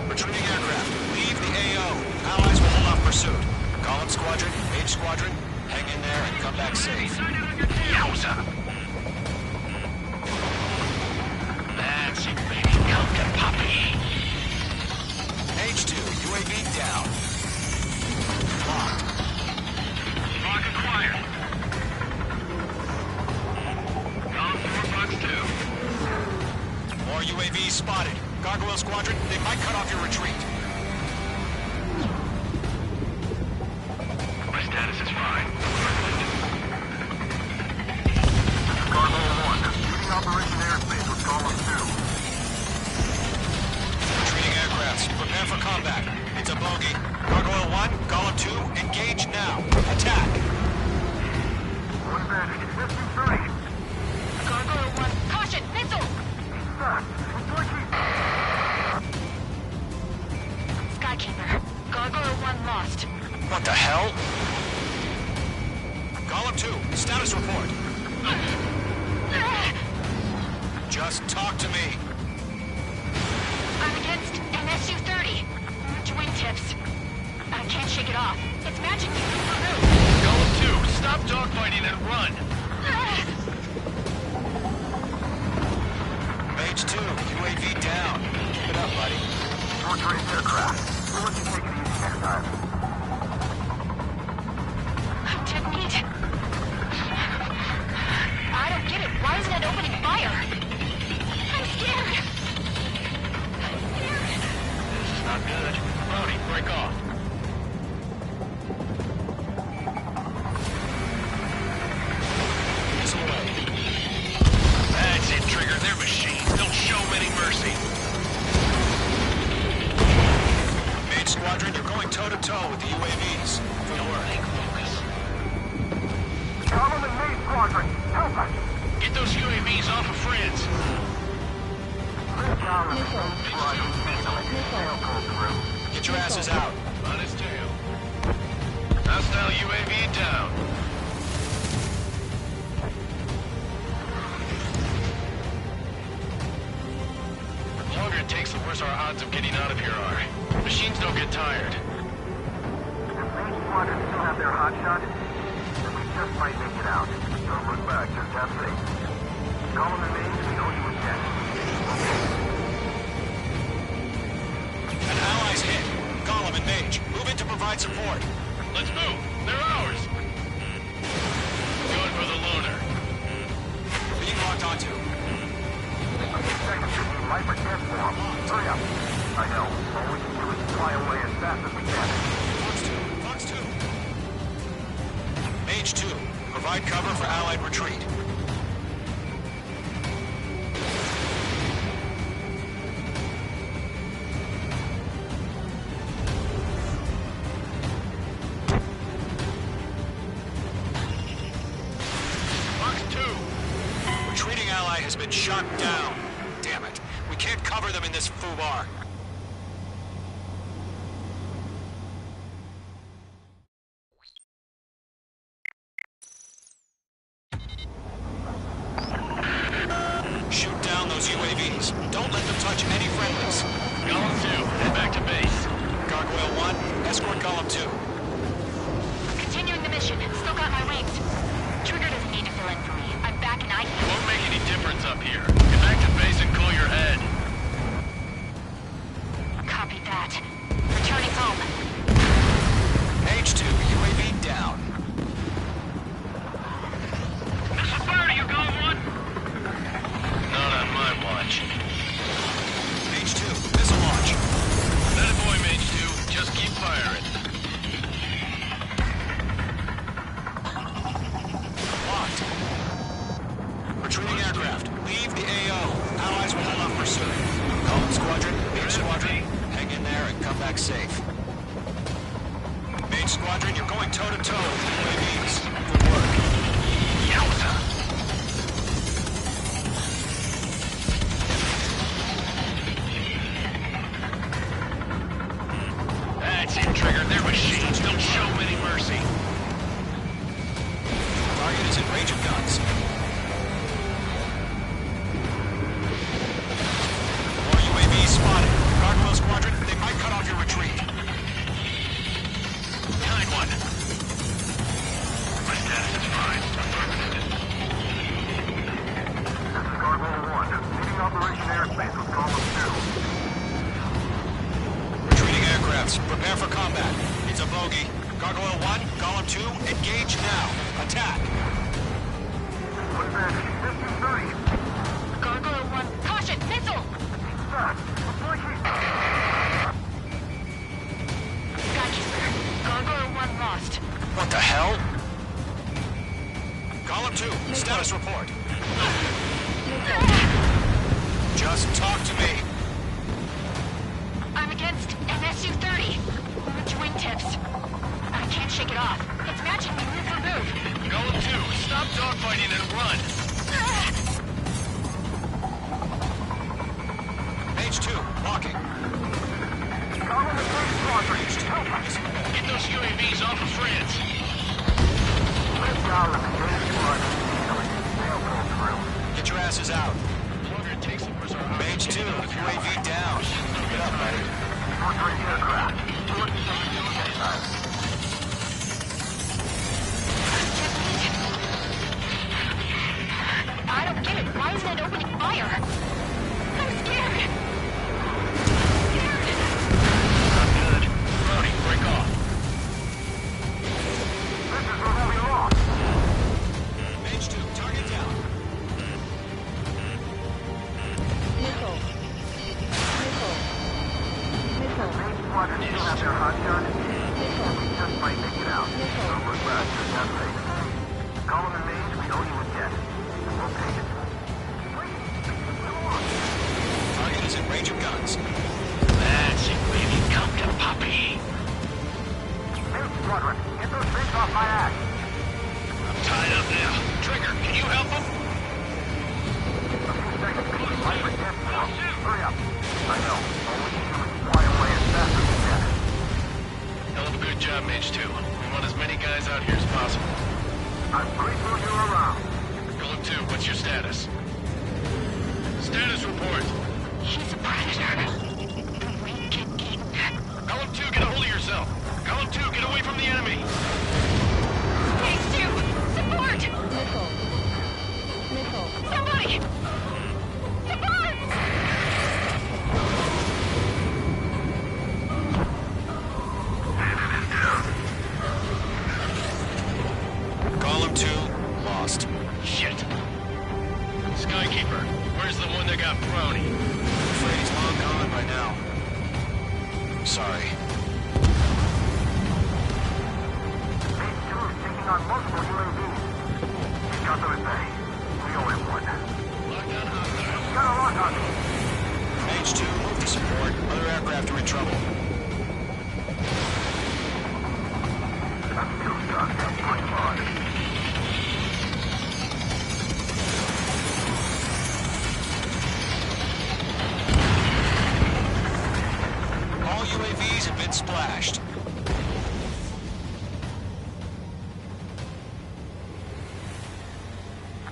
Retreating aircraft, leave the AO. Allies will hold off pursuit. Golem Squadron, Mage Squadron, hang in there and come back safe. Yowza! That's it, baby. Come to Poppy. H2, UAV down. Locked. Lock acquired. Golem 4, Fox 2. More UAVs spotted. Gargoyle Squadron, they might cut off your retreat. My status is fine. Gargoyle 1, shooting Operation Airspace with Golem 2. Retreating aircrafts, prepare for combat. It's a bogey. Gargoyle 1, Golem 2, engage now. Attack. One advantage, 53. Gargoyle 1. Caution! Missile! Skykeeper. Gargoyle 1 lost. What the hell? Golem 2, status report. Just talk to me. I'm against MSU-30. infiltrating aircraft. We'll let you take it easy next time. Dead meat. I don't get it. Why isn't it opening fire? I'm scared. This is not good. Brody, break off. Missile away. That's it, Trigger. They're machines. Don't show them any mercy. Main Squadron, you're going toe-to-toe with the UAVs. Good work. Focus. Column and main squadron, help us! Get those UAVs off of friends. Column and main squadron, tail pulled through. Get your asses out. On his tail. Hostile UAV down. The longer it takes, the worse our odds of getting out of here are. Machines don't get tired. Does main squadron still have their hot shot? Then we just might make it out. Don't look back, just have faith. Column and main, we know you again. An ally's hit. Column and Mage, move in to provide support. Let's move. They're ours. Going for the loner. Being locked onto. 15 seconds should be life or death for them. Hurry up. I know. All we can do is fly away as fast as we can. Fox 2. Mage 2, provide cover for Allied retreat. Retreating ally has been shot down. Damn it. We can't cover them in this foobar. Shoot down those UAVs. Don't let them touch any friendlies. Column 2, head back to base. Gargoyle 1, escort Column 2. Continuing the mission. Still got my wings. Trigger doesn't need to fill in for me. I'm back and I can... Won't make any difference up here. Get back to base and cool your head. Copy that. Returning home. H2, UAV down. Missile fire to you, Column 1. Not on my watch. H2, missile launch. Let it boy, Mage 2. Just keep firing. Locked. Retreating aircraft. Leave the AO. Allies will hold off pursuit. Column Squadron, Mage Squadron, hang in there and come back safe. Mage Squadron, you're going toe-to-toe with the UAVs. Good work. Yowza! That's it, Trigger. They're machines. Don't show them any mercy. Target is in range of guns. More UAVs spotted. Gargoyle Squadron, they might cut off your retreat. Behind one. My status is fine. Affirmative. This is Gargoyle 1. Leading Operation Airspace with Column 2. Retreating aircrafts, prepare for combat. It's a bogey. Gargoyle 1, Column 2, engage now. Attack. What is that? Distance 30. Gargoyle 1. Caution! Missile! Got you, sir. Gargoyle 1 lost. What the hell? Column 2, status report. Just talk to me. I'm against MSU-30. Which wingtips? I can't shake it off. It's matching me move for move. Column 2, stop dogfighting and run. Mage 2, walking. Column and main squadron, help us! Get those UAVs off of France. Column and main squadron, tail pulled through. Get your asses out. The longer it takes, the worse our odds. Mage 2, UAV down. Get up, buddy. Infiltrating aircraft. We'll let you take it easy next time. I don't get it. Why isn't it opening fire? I'm scared. squadron still have their hot shot? We just might make it out. Don't look back, just have faith. Call them in Maine, we know you would get. We'll take it. Target is in range of guns. That's it, baby. Come to Poppy. Maine squadron, get those things off my ass. I'm tied up now. Trigger, can you help him? A few seconds, please. I'm with death now. Hurry up. I know. All we can do is fly away as fast as we can. Hell of a good job, Mage 2. We want as many guys out here as possible. I'm grateful you're around. Golem 2, what's your status? Status report. He's a predator. We can eat. Golem 2, get a hold of yourself. Golem 2, get away from the enemy. Mage 2, support! Somebody! Support! Column 2, lost. Shit. Skykeeper, where's the one that got brownie? I'm afraid he's long gone by now. Sorry. Mage 2 is taking on multiple UAVs. He's got them at bay. We owe him one. Lockdown hostile. Got a lock on me. Mage 2, move to support. Other aircraft are in trouble. That's too goddamn much fun. All UAVs have been splashed.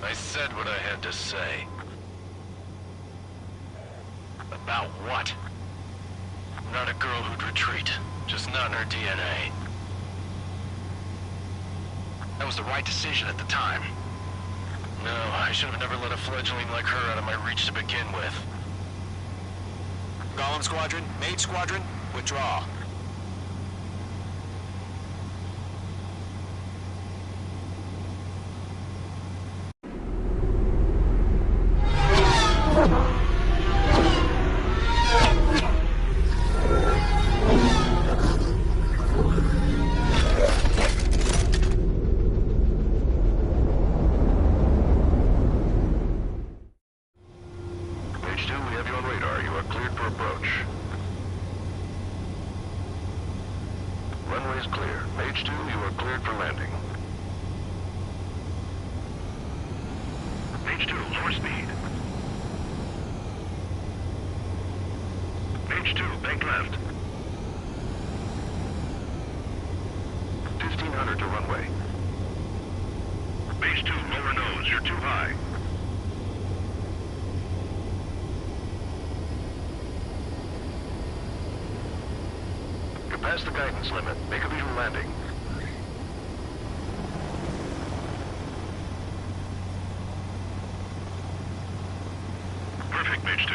I said what I had to say. About what? Not a girl who'd retreat. Just not in her DNA. That was the right decision at the time. No, I should have never let a fledgling like her out of my reach to begin with. Golem Squadron, Mage Squadron, withdraw. Mage 2, we have you on radar. You are cleared for approach. Runway is clear. Mage 2, you are cleared for landing. Mage 2, lower speed. Mage 2, bank left. 1500 to runway. Mage 2, lower nose. You're too high. You're past the guidance limit. Make a visual landing. Perfect, Mage 2.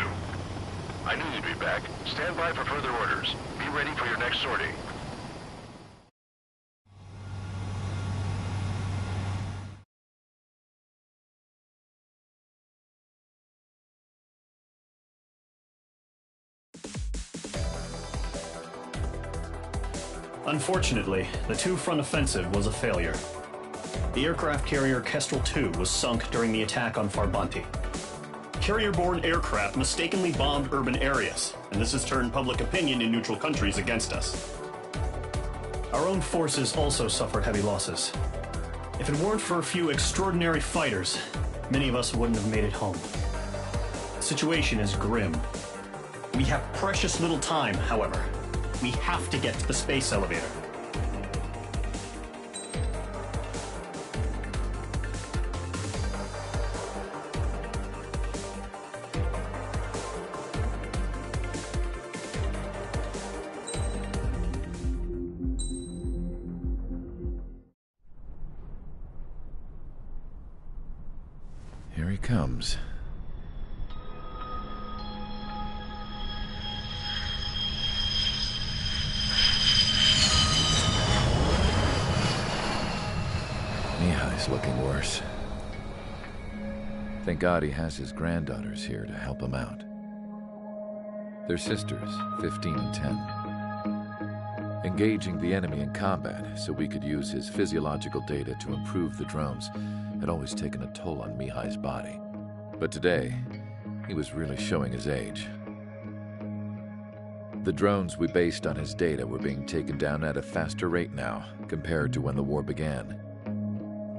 I knew you'd be back. Stand by for further orders. Be ready for your next sortie. Unfortunately, the two-front offensive was a failure. The aircraft carrier Kestrel II was sunk during the attack on Farbanti. Carrier-borne aircraft mistakenly bombed urban areas, and this has turned public opinion in neutral countries against us. Our own forces also suffered heavy losses. If it weren't for a few extraordinary fighters, many of us wouldn't have made it home. The situation is grim. We have precious little time, however. We have to get to the space elevator. Here he comes. Mihai's looking worse. Thank God he has his granddaughters here to help him out. They're sisters, 15 and 10. Engaging the enemy in combat so we could use his physiological data to improve the drones had always taken a toll on Mihai's body. But today, he was really showing his age. The drones we based on his data were being taken down at a faster rate now compared to when the war began.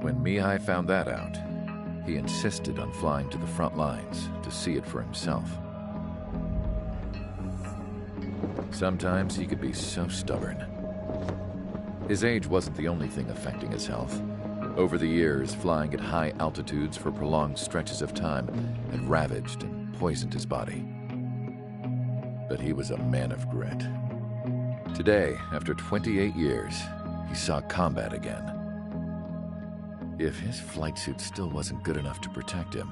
When Mihai found that out, he insisted on flying to the front lines to see it for himself. Sometimes he could be so stubborn. His age wasn't the only thing affecting his health. Over the years, flying at high altitudes for prolonged stretches of time had ravaged and poisoned his body. But he was a man of grit. Today, after 28 years, he saw combat again. If his flight suit still wasn't good enough to protect him,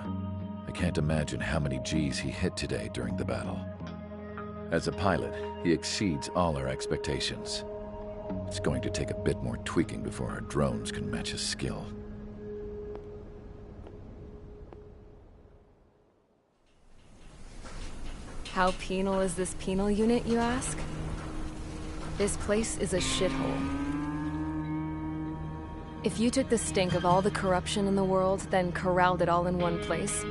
I can't imagine how many G's he hit today during the battle. As a pilot, he exceeds all our expectations. It's going to take a bit more tweaking before our drones can match his skill. How penal is this penal unit, you ask? This place is a shithole. If you took the stink of all the corruption in the world, then corralled it all in one place,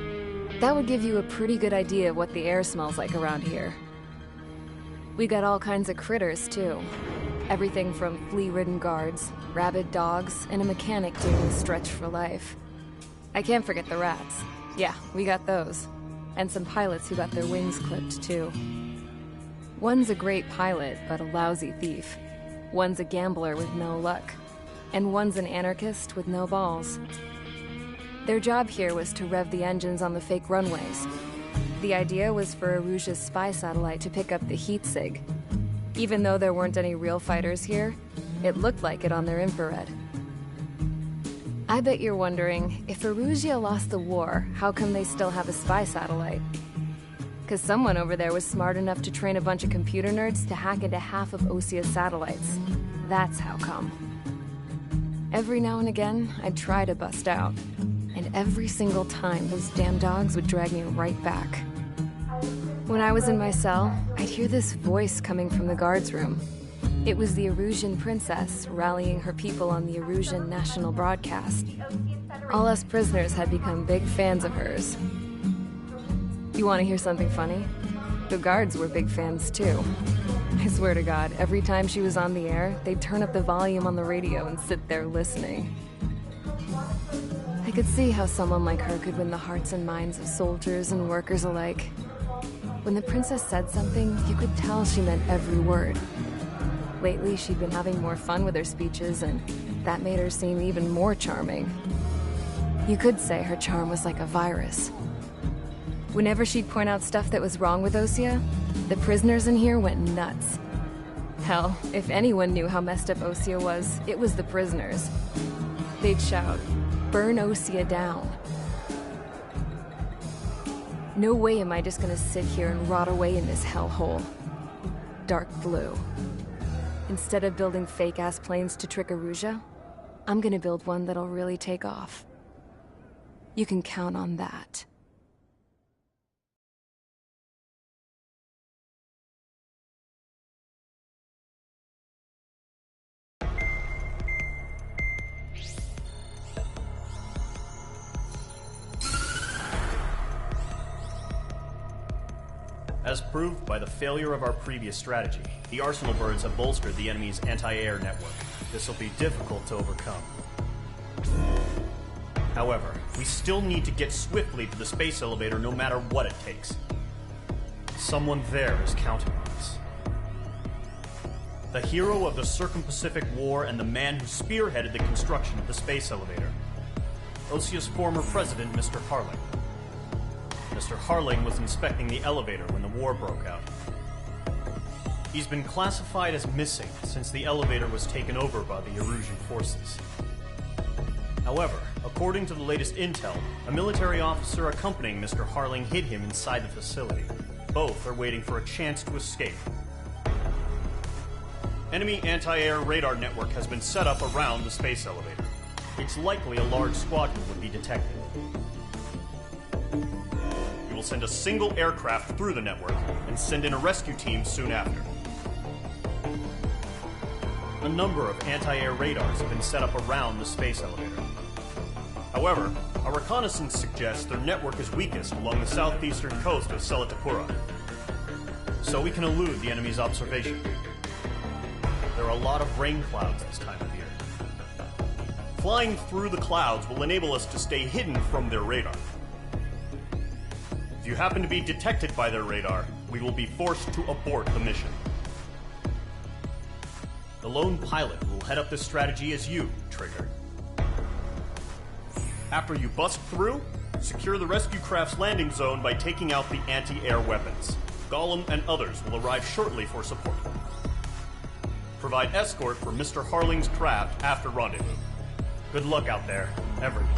that would give you a pretty good idea of what the air smells like around here. We got all kinds of critters, too. Everything from flea-ridden guards, rabid dogs, and a mechanic doing a stretch for life. I can't forget the rats. Yeah, we got those. And some pilots who got their wings clipped, too. One's a great pilot, but a lousy thief. One's a gambler with no luck. And one's an anarchist with no balls. Their job here was to rev the engines on the fake runways. The idea was for Erusia's spy satellite to pick up the heat sig. Even though there weren't any real fighters here, it looked like it on their infrared. I bet you're wondering, if Erusia lost the war, how come they still have a spy satellite? Because someone over there was smart enough to train a bunch of computer nerds to hack into half of Osia's satellites. That's how come. Every now and again, I'd try to bust out. And every single time, those damn dogs would drag me right back. When I was in my cell, I'd hear this voice coming from the guards room. It was the Erusian princess rallying her people on the Erusian national broadcast. All us prisoners had become big fans of hers. You want to hear something funny? The guards were big fans too. I swear to God, every time she was on the air, they'd turn up the volume on the radio and sit there listening. I could see how someone like her could win the hearts and minds of soldiers and workers alike. When the princess said something, you could tell she meant every word. Lately, she'd been having more fun with her speeches, and that made her seem even more charming. You could say her charm was like a virus. Whenever she'd point out stuff that was wrong with Osia, the prisoners in here went nuts. Hell, if anyone knew how messed up Osia was, it was the prisoners. They'd shout, "Burn Osia down." No way am I just gonna sit here and rot away in this hellhole. Dark blue. Instead of building fake-ass planes to trick Erusia, I'm gonna build one that'll really take off. You can count on that. As proved by the failure of our previous strategy, the Arsenal birds have bolstered the enemy's anti-air network. This will be difficult to overcome. However, we still need to get swiftly to the space elevator no matter what it takes. Someone there is counting on us. The hero of the Circum-Pacific War and the man who spearheaded the construction of the space elevator. Osia's former president, Mr. Harling. Mr. Harling was inspecting the elevator when the war broke out. He's been classified as missing since the elevator was taken over by the Erusian forces. However, according to the latest intel, a military officer accompanying Mr. Harling hid him inside the facility. Both are waiting for a chance to escape. Enemy anti-air radar network has been set up around the space elevator. It's likely a large squadron would be detected. We will send a single aircraft through the network and send in a rescue team soon after. a number of anti-air radars have been set up around the space elevator. However, our reconnaissance suggests their network is weakest along the southeastern coast of Selatakura, so we can elude the enemy's observation. There are a lot of rain clouds this time of year. Flying through the clouds will enable us to stay hidden from their radar. If you happen to be detected by their radar, we will be forced to abort the mission. The lone pilot who will head up this strategy is you, Trigger. After you bust through, secure the rescue craft's landing zone by taking out the anti-air weapons. Gollum and others will arrive shortly for support. Provide escort for Mr. Harling's craft after rendezvous. Good luck out there, everyone.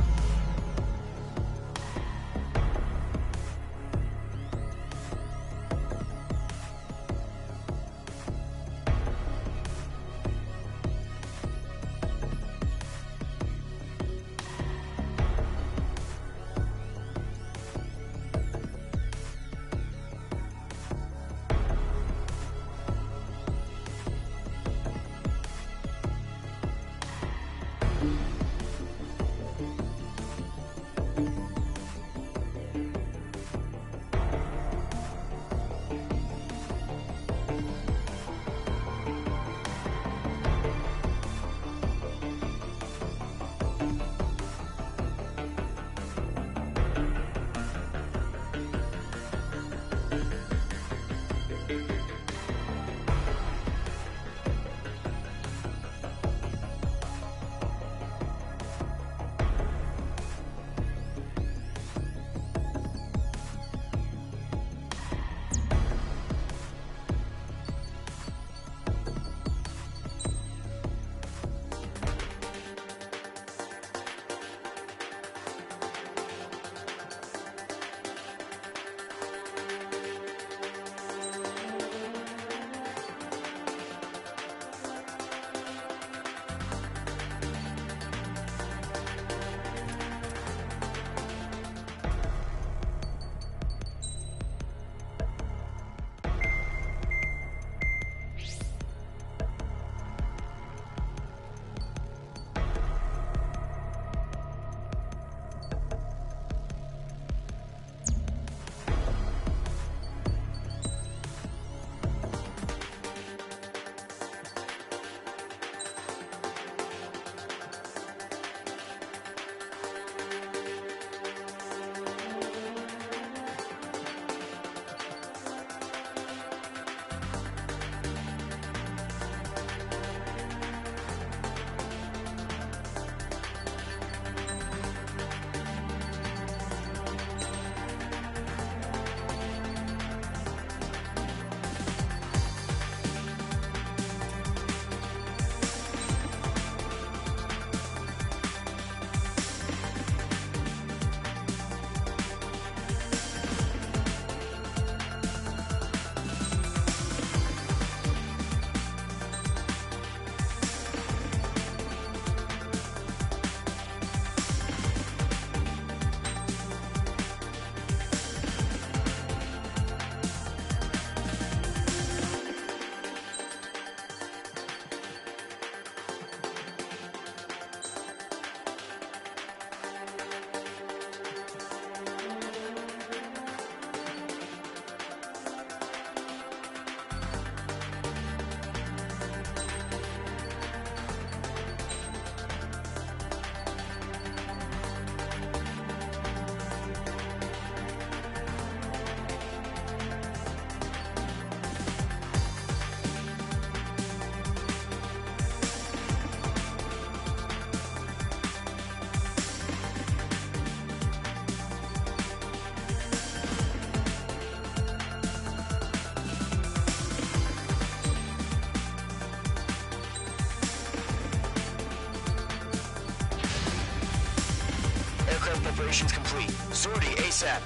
Preparations complete. Sortie ASAP.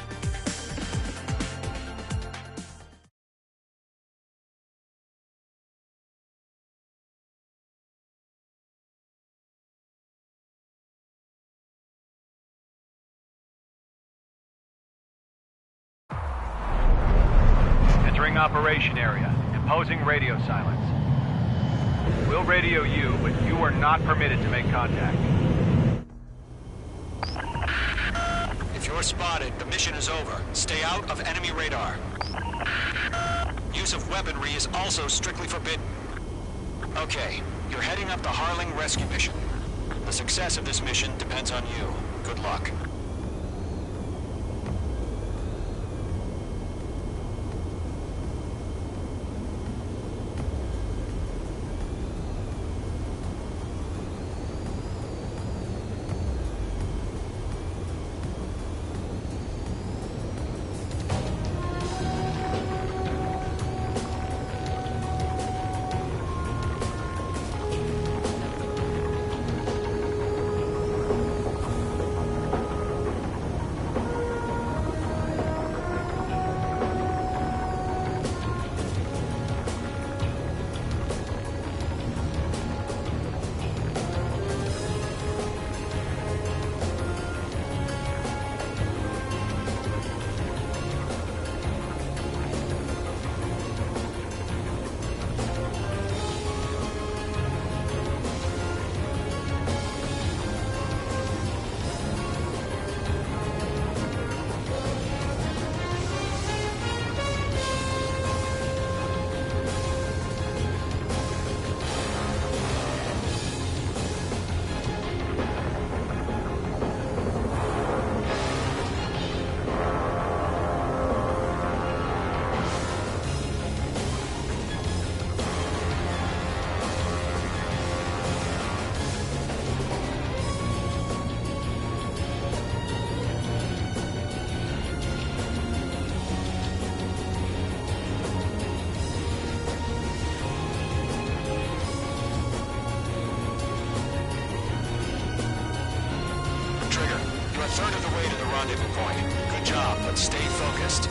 Entering operation area. Imposing radio silence. We'll radio you, but you are not permitted to make contact. If you're spotted, the mission is over. Stay out of enemy radar. Use of weaponry is also strictly forbidden. Okay, you're heading up the Harling rescue mission. The success of this mission depends on you. Good luck. Third of the way to the rendezvous point. Good job, but stay focused.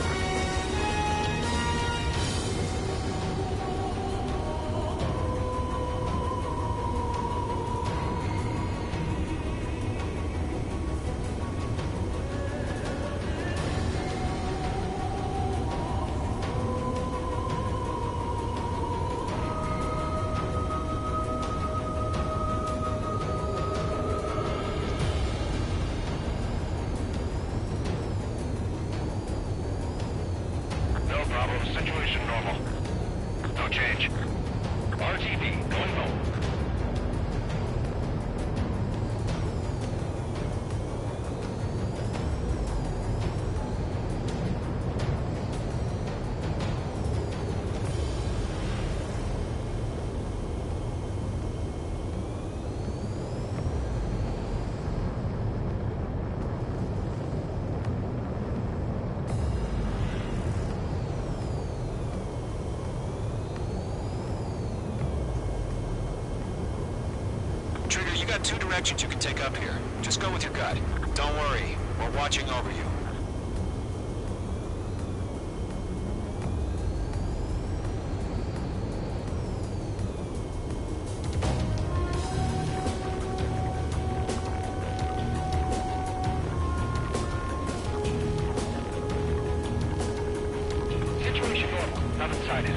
Situation normal. No change. RTB going home. You got two directions you can take up here. Just go with your gut. Don't worry, we're watching over you. Situation normal. Not inside it.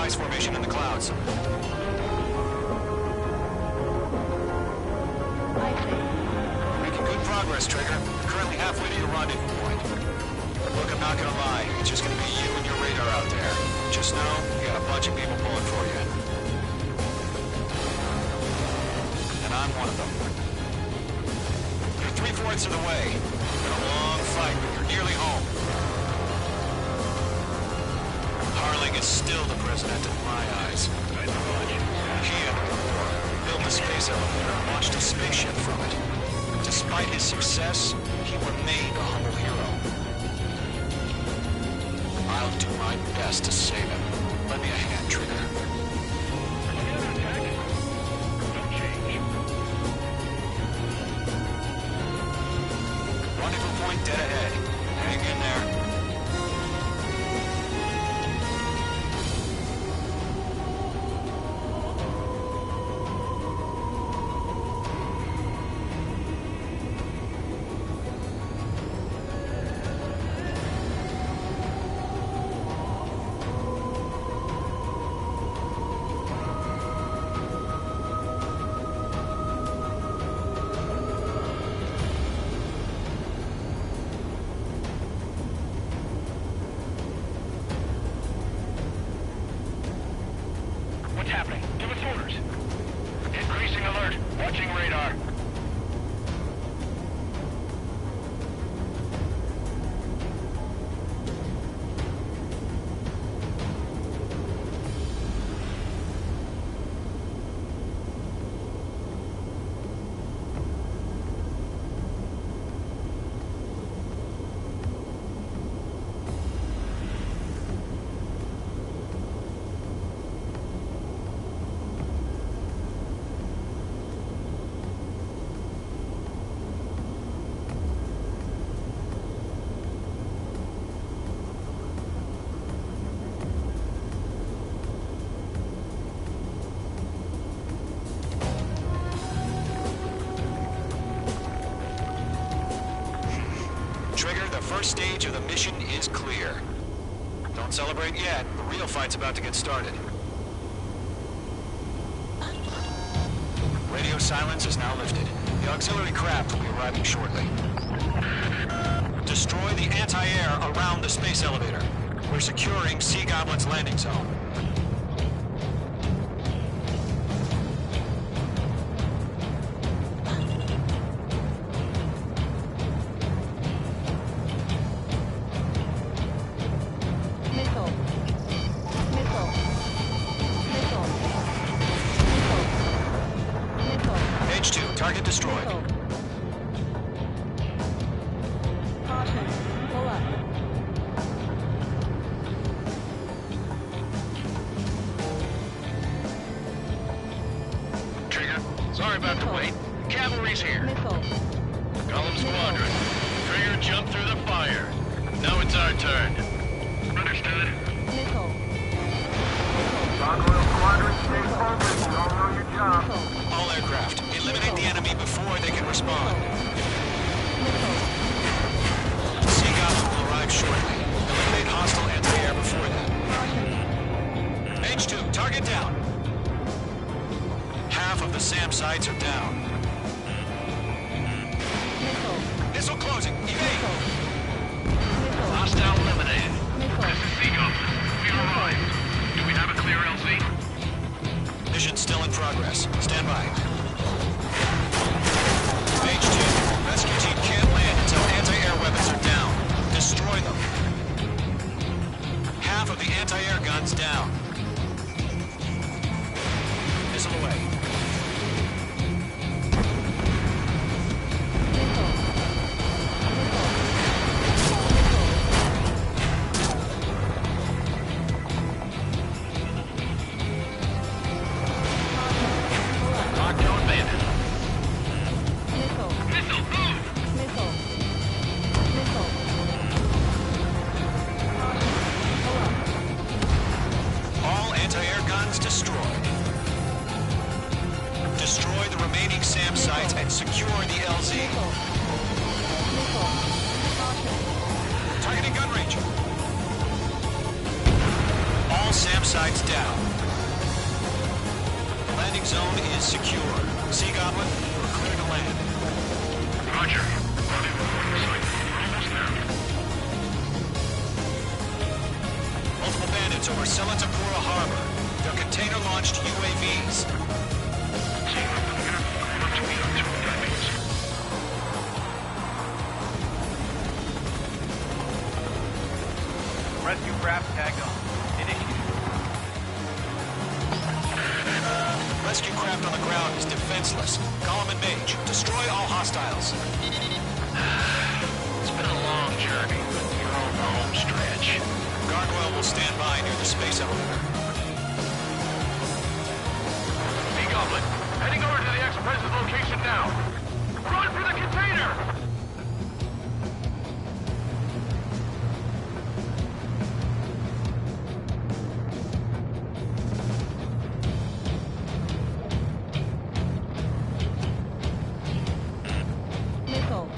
Formation in the clouds. Making good progress, Trigger. Currently halfway to your rendezvous point. Look, I'm not gonna lie. It's just gonna be you and your radar out there. Just know, you got a bunch of people pulling for you. And I'm one of them. You're 3/4 of the way. It's been a long fight, but you're nearly home. Harling is still the president in my eyes. He entered the war, built a space elevator, and launched a spaceship from it. Despite his success, he remained a humble hero. I'll do my best to save him. Lend me a hand, Trigger. Rendezvous point dead ahead. Hang in there. stage of the mission is clear. Don't celebrate yet. The real fight's about to get started. Radio silence is now lifted. The auxiliary craft will be arriving shortly. Destroy the anti-air around the space elevator. We're securing Sea Goblin's landing zone. H2, target destroyed. Caution, pull up. Trigger, sorry about the wait. Cavalry's here. Missile. Column Squadron. Trigger, jump through the fire. Now it's our turn. Understood. Missile. Gargoyle Squadron, stay focused. You all know your job. All aircraft, eliminate the enemy before they can respond. Sea Goblin will arrive shortly. Eliminate hostile anti-air before that. H2, target down. Half of the SAM sites are down. Missile closing. Evade. Hostile eliminated. This is Sea Goblin. We arrived. Do we have a clear LZ? Mission still in progress. Stand by. H2, rescue team can't land until anti-air weapons are down. Destroy them. Half of the anti-air guns down. Missile away. Lockdown bandit. Missile. Missile, move! Missile. Missile. Pull up. All anti-air guns destroyed. Destroy the remaining SAM sites and secure the LZ. Targeting gun range. All SAM sites down. The landing zone is secure. Sea Goblin, we're clear to land. Roger. Almost there. Multiple bandits over Selatapura Harbor. They're container-launched UAVs. Rescue craft tagged on. Initiated. Rescue craft on the ground is defenseless. Column and Mage, destroy all hostiles. It's been a long journey. You're on the home stretch. Gargoyle will stand by near the space elevator. Sea Goblin, heading over to the Express's location now. Run for the container! Missile.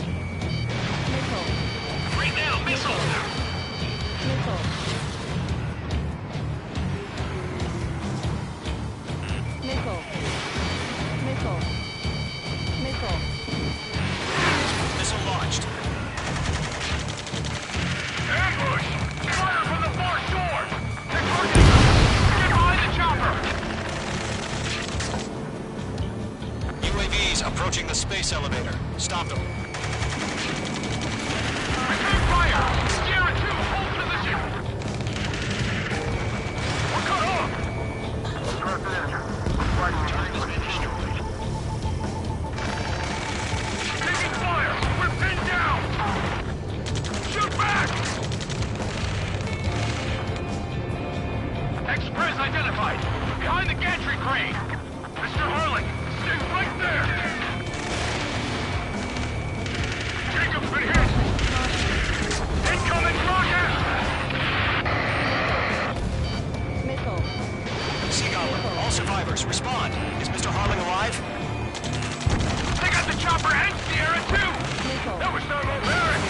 Missile. Right now, missiles! Missile. Missile. Missile. Missile. Missile launched. Ambush! Fire from the far shore! They're targeting us! Get behind the chopper! UAVs approaching the space elevator. Stop them. Return fire! Sierra 2, hold position! We're cut off! Taking fire! We're pinned down! Shoot back! Express identified! Behind the gantry crane! Mr. Harling, stay right there! Jacob's been hit! Incoming rocket! Missile. Sea Goblin, all survivors, respond. Is Mr. Harling alive? They got the chopper and Sierra too! Missile. That was not all barracks!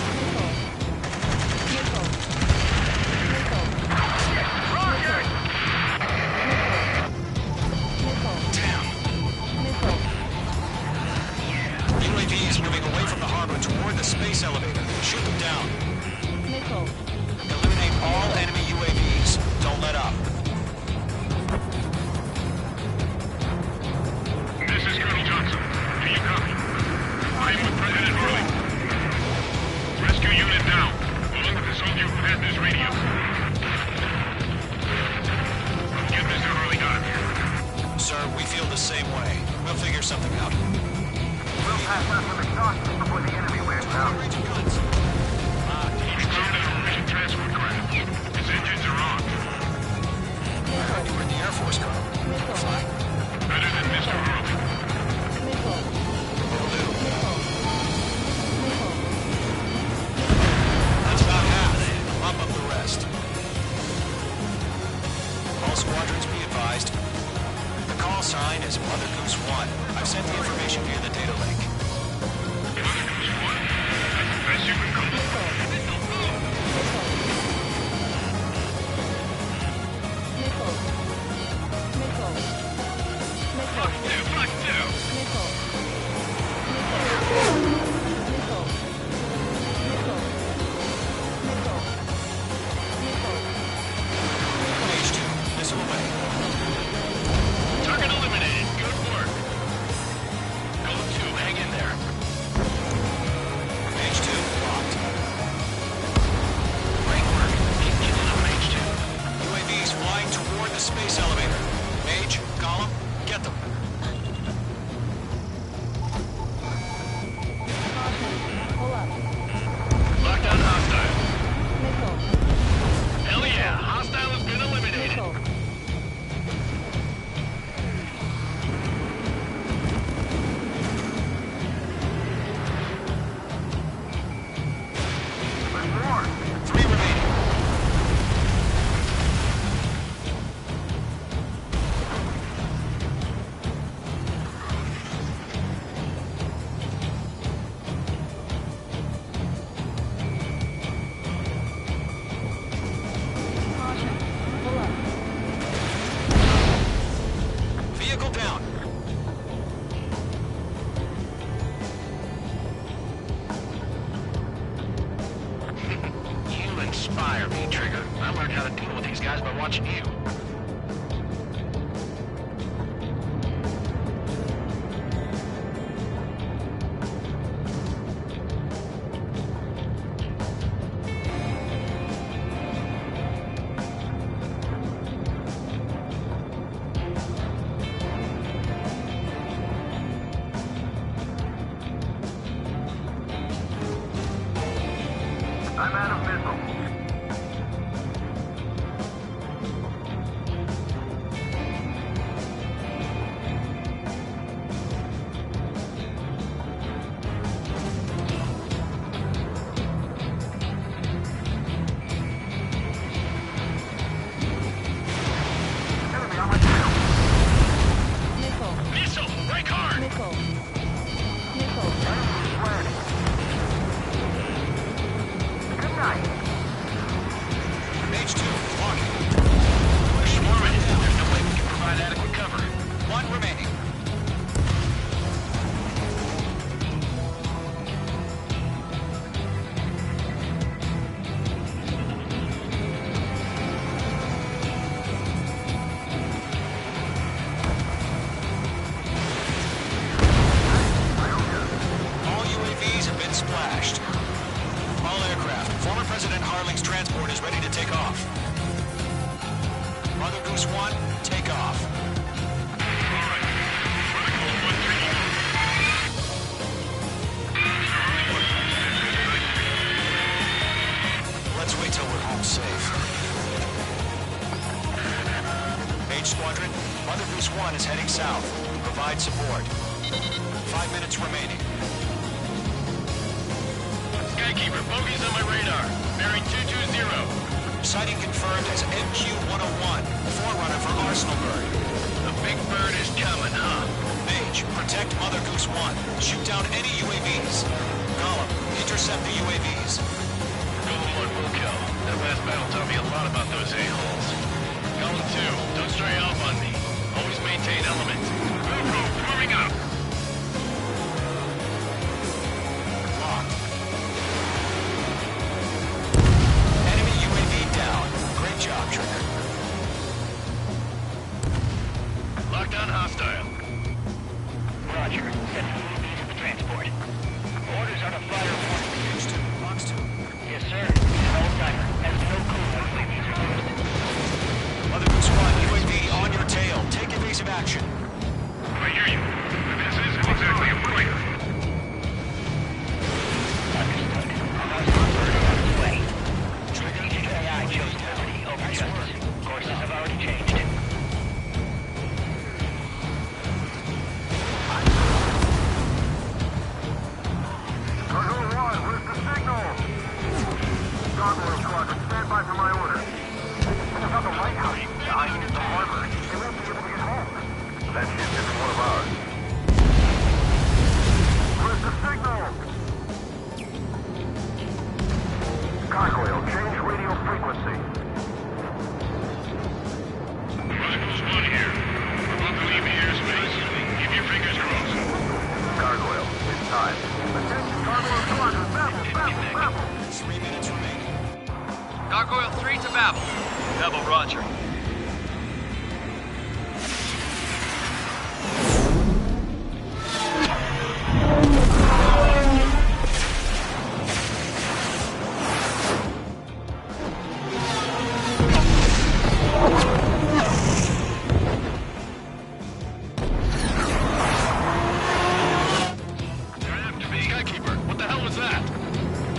inspire me, Trigger. I learned how to deal with these guys by watching you. I'm out of missile. Enemy on my tail. Missile. Missile! Break hard! Missile. Missile. Landing. Good night. Mage 2, walking. We're swarming. There's no way we can provide adequate cover. One remaining. All UAVs have been splashed. All aircraft. Former President Harling's transport is ready to take off. Mother Goose 1, take off. Let's wait till we're home safe. Mage Squadron, Mother Goose 1 is heading south. Provide support. 5 minutes remaining. Skykeeper, bogeys on my radar. Bearing 220. Sighting confirmed as MQ-101, forerunner for Arsenalburg. The big bird is coming, huh? Mage, protect Mother Goose 1. Shoot down any UAVs. Gollum, intercept the UAVs. Golem 1 will kill. That last battle taught me a lot about those a-holes. Golem 2, don't stray off on me. Always maintain element. Railroad, warming up. Locked. Enemy UAV down. Great job, Trigger. Locked on hostile. Roger. Set the UAVs at the transport. Orders are to fire one. Mage 2, Box 2. Yes, sir. He's an old-timer. Has no clue what UAVs are used. Mother Goose 1, UAV on your tail. Take evasive action. I hear you. This isn't exactly a fighter. Understood. Hostile bird on its way. Strategic AI chose clarity over justice. Courses have already changed. Cargo 1, where's the signal? Gargoyle Squadron, stand by for my order. It's not the lighthouse. I mean, it's the harbor. They won't be able to get home. That ship isn't one of ours. Where's the signal? Gargoyle, change radio frequency. Mother Goose 1 here. We're about to leave the airspace. Keep your fingers crossed. Gargoyle, it's time. Attention, Gargoyle Squadron, Babel. 3 minutes remaining. Gargoyle 3 to Babel. Double Roger. Skykeeper, what the hell was that?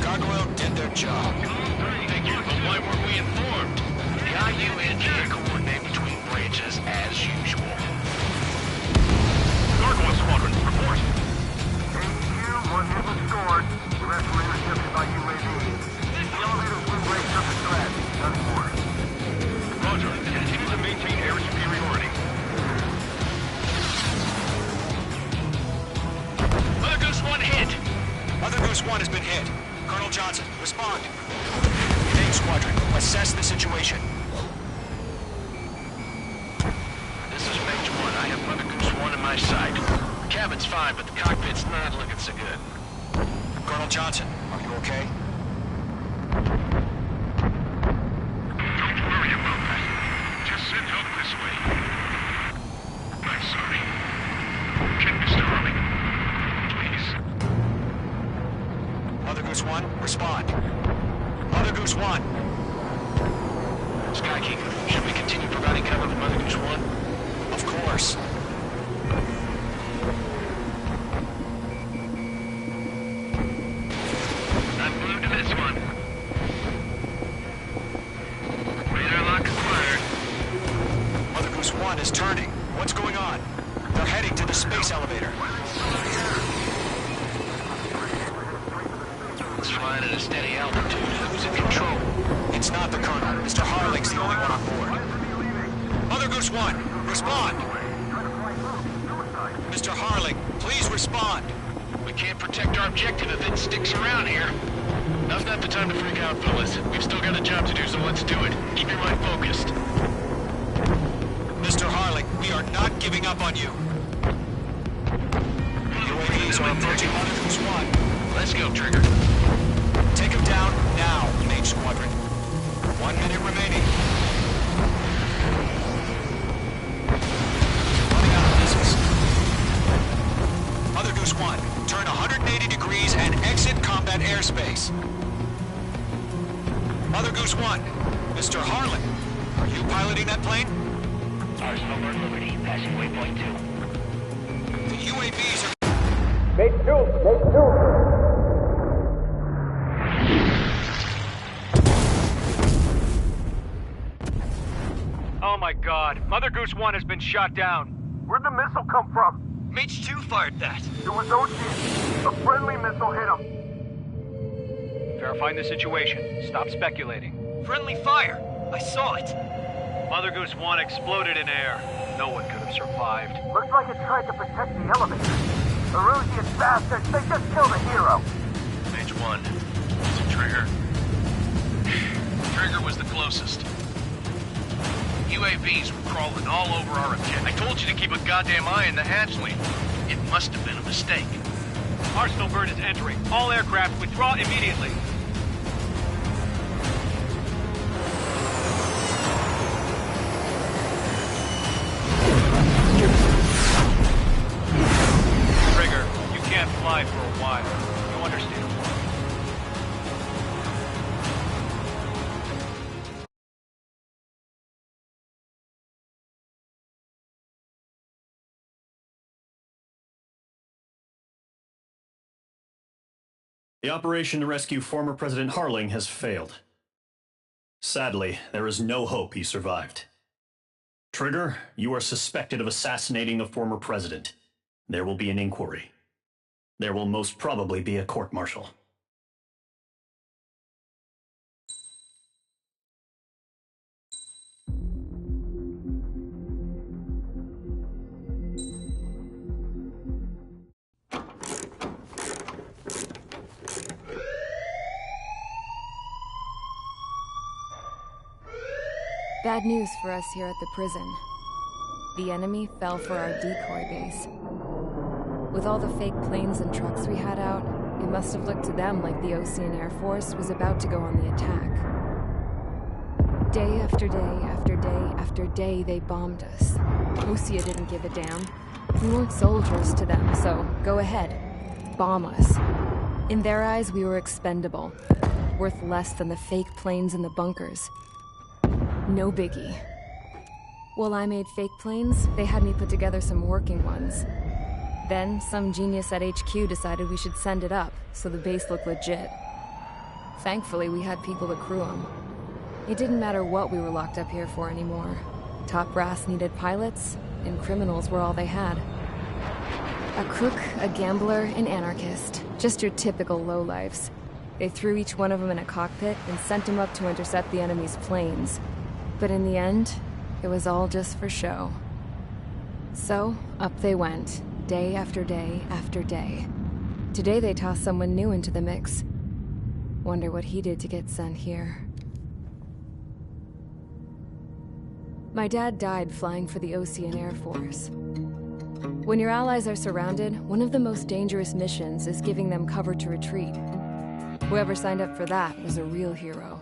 Gargoyle did their job. Thank you, but why weren't we informed? The IUN can't coordinate between branches as usual. Gargoyle Squadron, report. AQ, 1 hit was scored. The rest were intercepted by UAVs. The elevators will break up the threat. Nothing more. Roger. Continue to maintain air superiority. Mother Goose 1 hit! Mother Goose 1 has been hit. Colonel Johnson, respond. Mage Squadron, assess the situation. This is Mage 1. I have Mother Goose 1 in my sight. The cabin's fine, but the cockpit's not looking so good. Colonel Johnson, are you okay? Skykeeper, should we continue providing cover for Mother Goose 1? Of course. I'm glued to this one. Radar lock acquired. Mother Goose 1 is turning. What's going on? They're heading to the space elevator. It's flying at a steady altitude. Who's in control? It's not the Colonel. Mr. Harling's the only one on board. Mother Goose 1, respond! Mr. Harling, please respond! We can't protect our objective if it sticks around here. Now's not the time to freak out, fellas. We've still got a job to do, so let's do it. Keep your mind focused. Mr. Harling, we are not giving up on you. UAVs are approaching Mother Goose 1. Let's go, Trigger. Take him down now, Mage Squadron. 1 minute remaining. Running out of missiles. Mother Goose 1, turn 180 degrees and exit combat airspace. Mother Goose 1, Mr. Harlan, are you piloting that plane? Arsenal Bird Liberty, passing waypoint 2. The UAVs are... Mate 2! Mate 2! Oh my god, Mother Goose 1 has been shot down. Where'd the missile come from? Mage 2 fired that. It was Ocean. A friendly missile hit him. Verifying the situation. Stop speculating. Friendly fire! I saw it. Mother Goose 1 exploded in air. No one could have survived. Looks like it tried to protect the elevator. Erusian bastards, they just killed a hero. Mage 1. Is it Trigger? Trigger was the closest. UAVs were crawling all over our objective. I told you to keep a goddamn eye in the hatchling. It must have been a mistake. Arsenal Bird is entering. All aircraft withdraw immediately. Trigger, you can't fly for a while. You understand? The operation to rescue former President Harling has failed. Sadly, there is no hope he survived. Trigger, you are suspected of assassinating a former president. There will be an inquiry. There will most probably be a court-martial. Bad news for us here at the prison. The enemy fell for our decoy base. With all the fake planes and trucks we had out, it must have looked to them like the Ocean Air Force was about to go on the attack. Day after day after day after day, they bombed us. Osea didn't give a damn. We weren't soldiers to them, so go ahead. Bomb us. In their eyes, we were expendable. Worth less than the fake planes in the bunkers. No biggie. While I made fake planes, they had me put together some working ones. Then, some genius at HQ decided we should send it up, so the base looked legit. Thankfully, we had people to crew them. It didn't matter what we were locked up here for anymore. Top brass needed pilots, and criminals were all they had. A crook, a gambler, an anarchist. Just your typical lowlifes. They threw each one of them in a cockpit and sent them up to intercept the enemy's planes. But in the end, it was all just for show. So, up they went, day after day after day. Today they tossed someone new into the mix. Wonder what he did to get sent here. My dad died flying for the Ocean Air Force. When your allies are surrounded, one of the most dangerous missions is giving them cover to retreat. Whoever signed up for that was a real hero.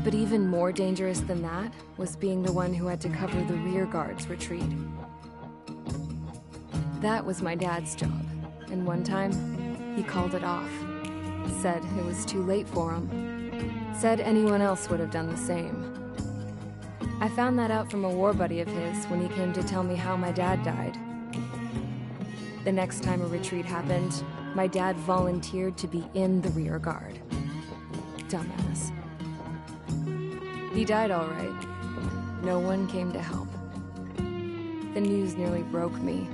But even more dangerous than that was being the one who had to cover the rear guard's retreat. That was my dad's job, and one time, he called it off. Said it was too late for him. Said anyone else would have done the same. I found that out from a war buddy of his when he came to tell me how my dad died. The next time a retreat happened, my dad volunteered to be in the rear guard. Dumbass. He died all right. No one came to help. The news nearly broke me.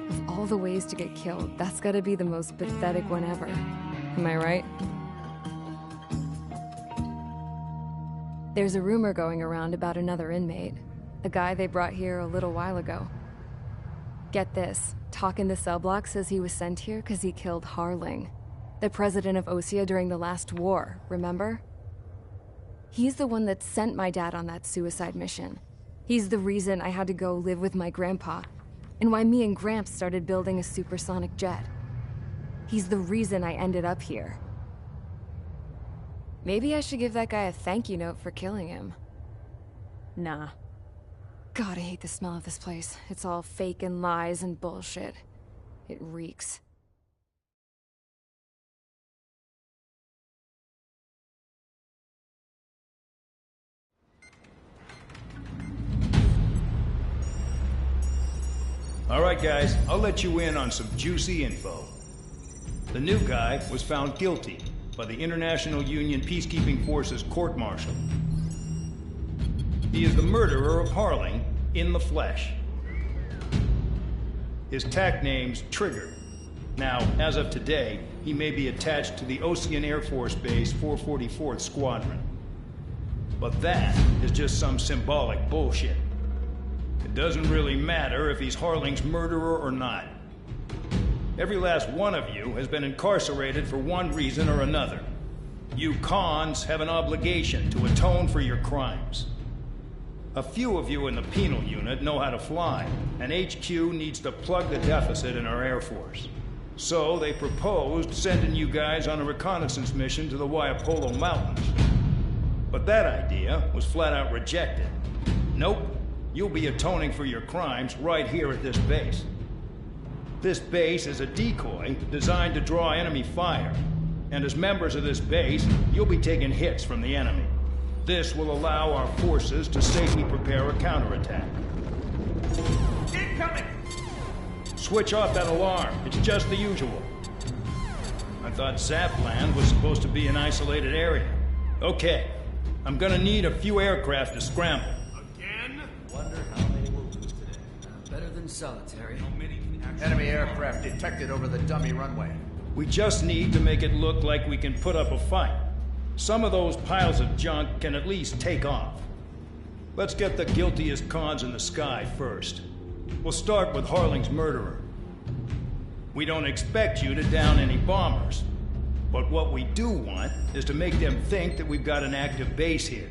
Of all the ways to get killed, that's gotta be the most pathetic one ever. Am I right? There's a rumor going around about another inmate. A guy they brought here a little while ago. Get this, talk in the cell block says he was sent here because he killed Harling, the president of Osea during the last war, remember? He's the one that sent my dad on that suicide mission. He's the reason I had to go live with my grandpa, and why me and Gramps started building a supersonic jet. He's the reason I ended up here. Maybe I should give that guy a thank you note for killing him. Nah. God, I hate the smell of this place. It's all fake and lies and bullshit. It reeks. All right, guys, I'll let you in on some juicy info. The new guy was found guilty by the International Union Peacekeeping Forces court-martial. He is the murderer of Harling in the flesh. His TAC name's Trigger. Now, as of today, he may be attached to the Ocean Air Force Base 444th Squadron. But that is just some symbolic bullshit. It doesn't really matter if he's Harling's murderer or not. Every last one of you has been incarcerated for one reason or another. You cons have an obligation to atone for your crimes. A few of you in the penal unit know how to fly, and HQ needs to plug the deficit in our Air Force. So they proposed sending you guys on a reconnaissance mission to the Waiapolo Mountains. But that idea was flat out rejected. Nope, you'll be atoning for your crimes right here at this base. This base is a decoy designed to draw enemy fire, and as members of this base, you'll be taking hits from the enemy. This will allow our forces to safely prepare a counterattack. Incoming! Switch off that alarm. It's just the usual. I thought Zapland was supposed to be an isolated area. Okay, I'm gonna need a few aircraft to scramble. Again? Wonder how many will lose today. Better than solitary. Enemy aircraft detected over the dummy runway. We just need to make it look like we can put up a fight. Some of those piles of junk can at least take off. Let's get the guiltiest cons in the sky first. We'll start with Harling's murderer. We don't expect you to down any bombers, but what we do want is to make them think that we've got an active base here.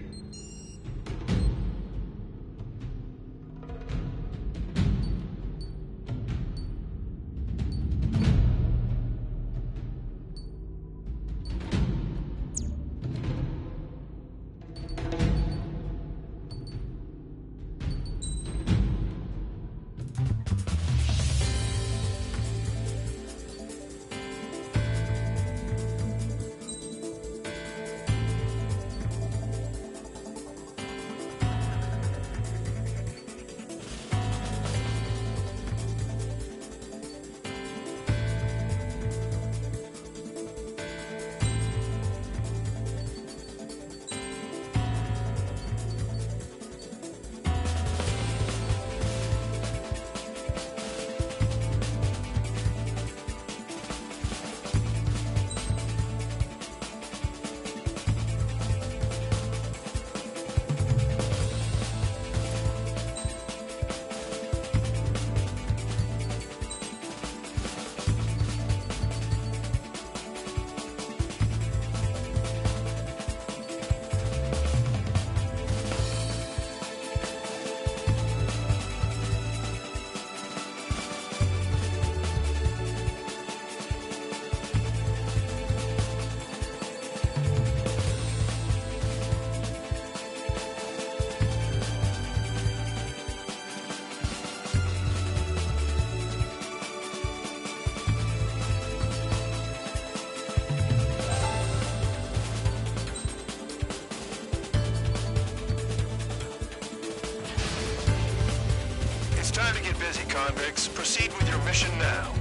convicts. Proceed with your mission now.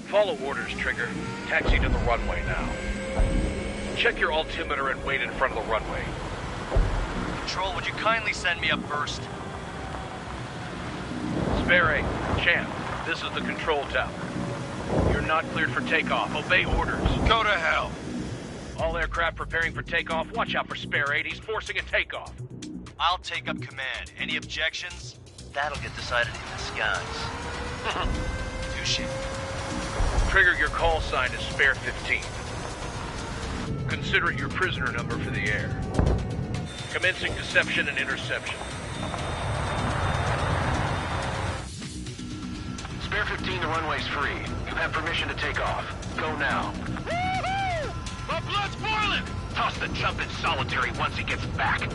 Follow orders, Trigger. Taxi to the runway now. Check your altimeter and wait in front of the runway. Control, would you kindly send me up first? Spare 8, Champ, this is the control tower. You're not cleared for takeoff. Obey orders. Go to hell. All aircraft preparing for takeoff. Watch out for Spare 8. He's forcing a takeoff. I'll take up command. Any objections? That'll get decided in the skies. Touche. Trigger, your call sign is Spare 15. Consider it your prisoner number for the air. Commencing deception and interception. Spare 15, the runway's free. You have permission to take off. Go now. Woohoo! My blood's boiling! Toss the chump in solitary once he gets back.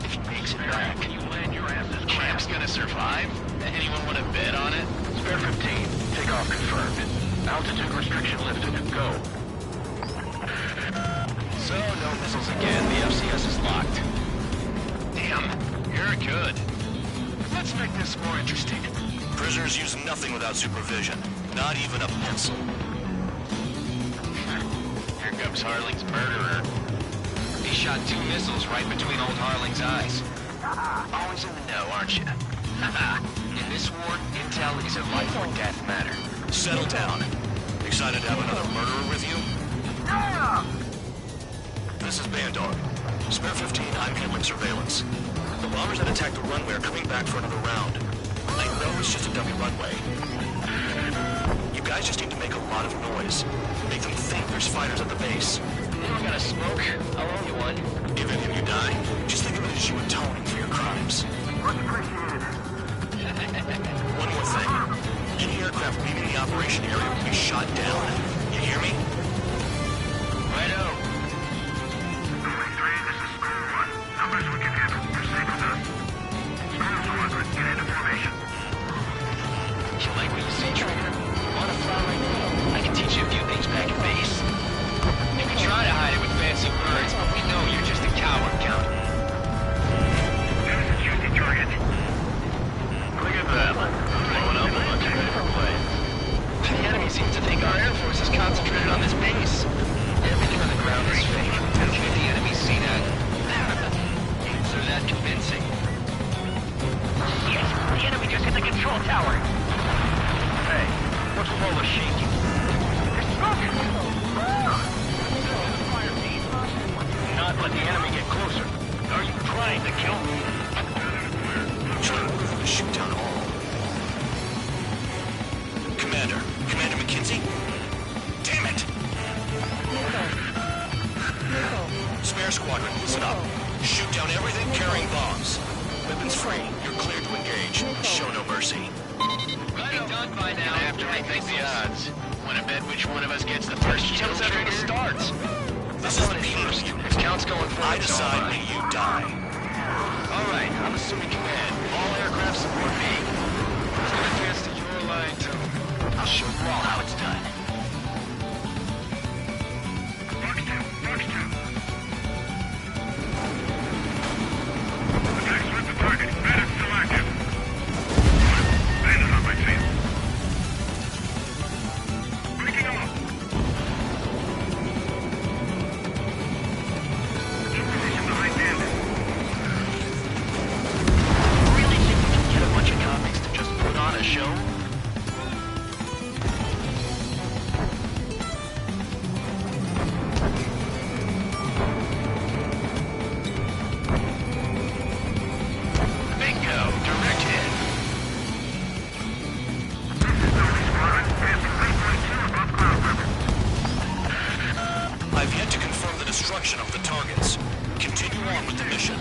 If he makes it back, you land your asses. Champ's gonna survive? Anyone want to bet on it? Spare 15, takeoff confirmed. Altitude restriction lifted. Go. So, no missiles again. The FCS is locked. Damn, you're good. Let's make this more interesting. Prisoners use nothing without supervision. Not even a pencil. Here comes Harling's murderer. He shot 2 missiles right between old Harling's eyes. Always in the know, aren't you? In this war, intel is a life or death matter. Settle down. Excited to have another murderer with you? Yeah! This is Bandar. Spare 15, I'm handling surveillance. The bombers that attacked the runway are coming back for another round. I know it's just a dummy runway. You guys just need to make a lot of noise. Make them think there's fighters at the base. You don't gotta smoke. I'll owe you one. If any of you die, just think of it as you atoning for your crimes. Much appreciated. One more thing. Any aircraft leaving the operation area will be shot down. You hear me? Righto. Going 3, this is Square 1. Numbers we can handle. Proceed with us. Square 200, get into formation. You like what you see, Trigger? Wanna fly right now? I can teach you a few things back at base. You can try to hide it with fancy words, but we know you're just a coward, Count. There's a juicy target. Look at that. Blowing up a bunch of ready for play. The enemy seems to think our Air Force is concentrated on this base. Everything on the ground is fake. Can't the enemy see that? So that convincing. Yes, the enemy just hit the control tower. Hey, what's with all the shaking? There's smoke! Not let the enemy get closer. Are you trying to kill me? Try to order them to shoot down all. Commander McKenzie? Damn it! Spare squadron, listen up. Shoot down everything carrying bombs. Weapons free. You're cleared to engage. Show no mercy. Be done by now. After I think the odds. Want to bet which one of us gets the first kill trigger starts? This is the first. If Count's going for I decide when you die. All right, I'm assuming command. All aircraft support me. Who's gonna dance to your line, too? I'll show you all how it's done. Fox 2. Attacks with the target. Bandit still active. Bandit on my tail. Breaking off. In position behind Bandit. Really think we can get a bunch of comics to just put on a show? Bingo! Direct hit. I've yet to confirm the destruction of the targets. Continue on with the mission.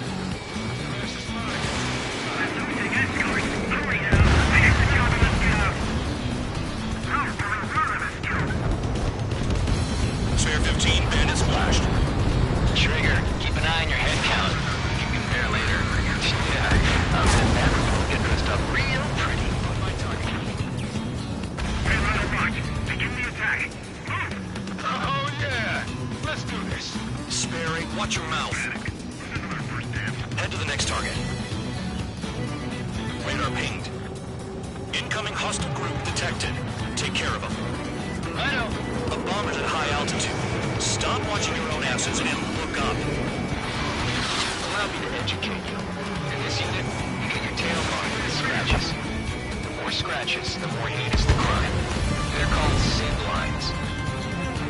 Spare 15, bandit splashed. Trigger, keep an eye on your head count. You can compare later. Yeah, I'm Watch your mouth. Head to the next target. Radar pinged. Incoming hostile group detected. Take care of them. I know. A bomber's at high altitude. Stop watching your own asses and look up. Allow me to educate you. In this unit, you get your tail marked with scratches. The more scratches, the more heinous the crime. They're called sin lines.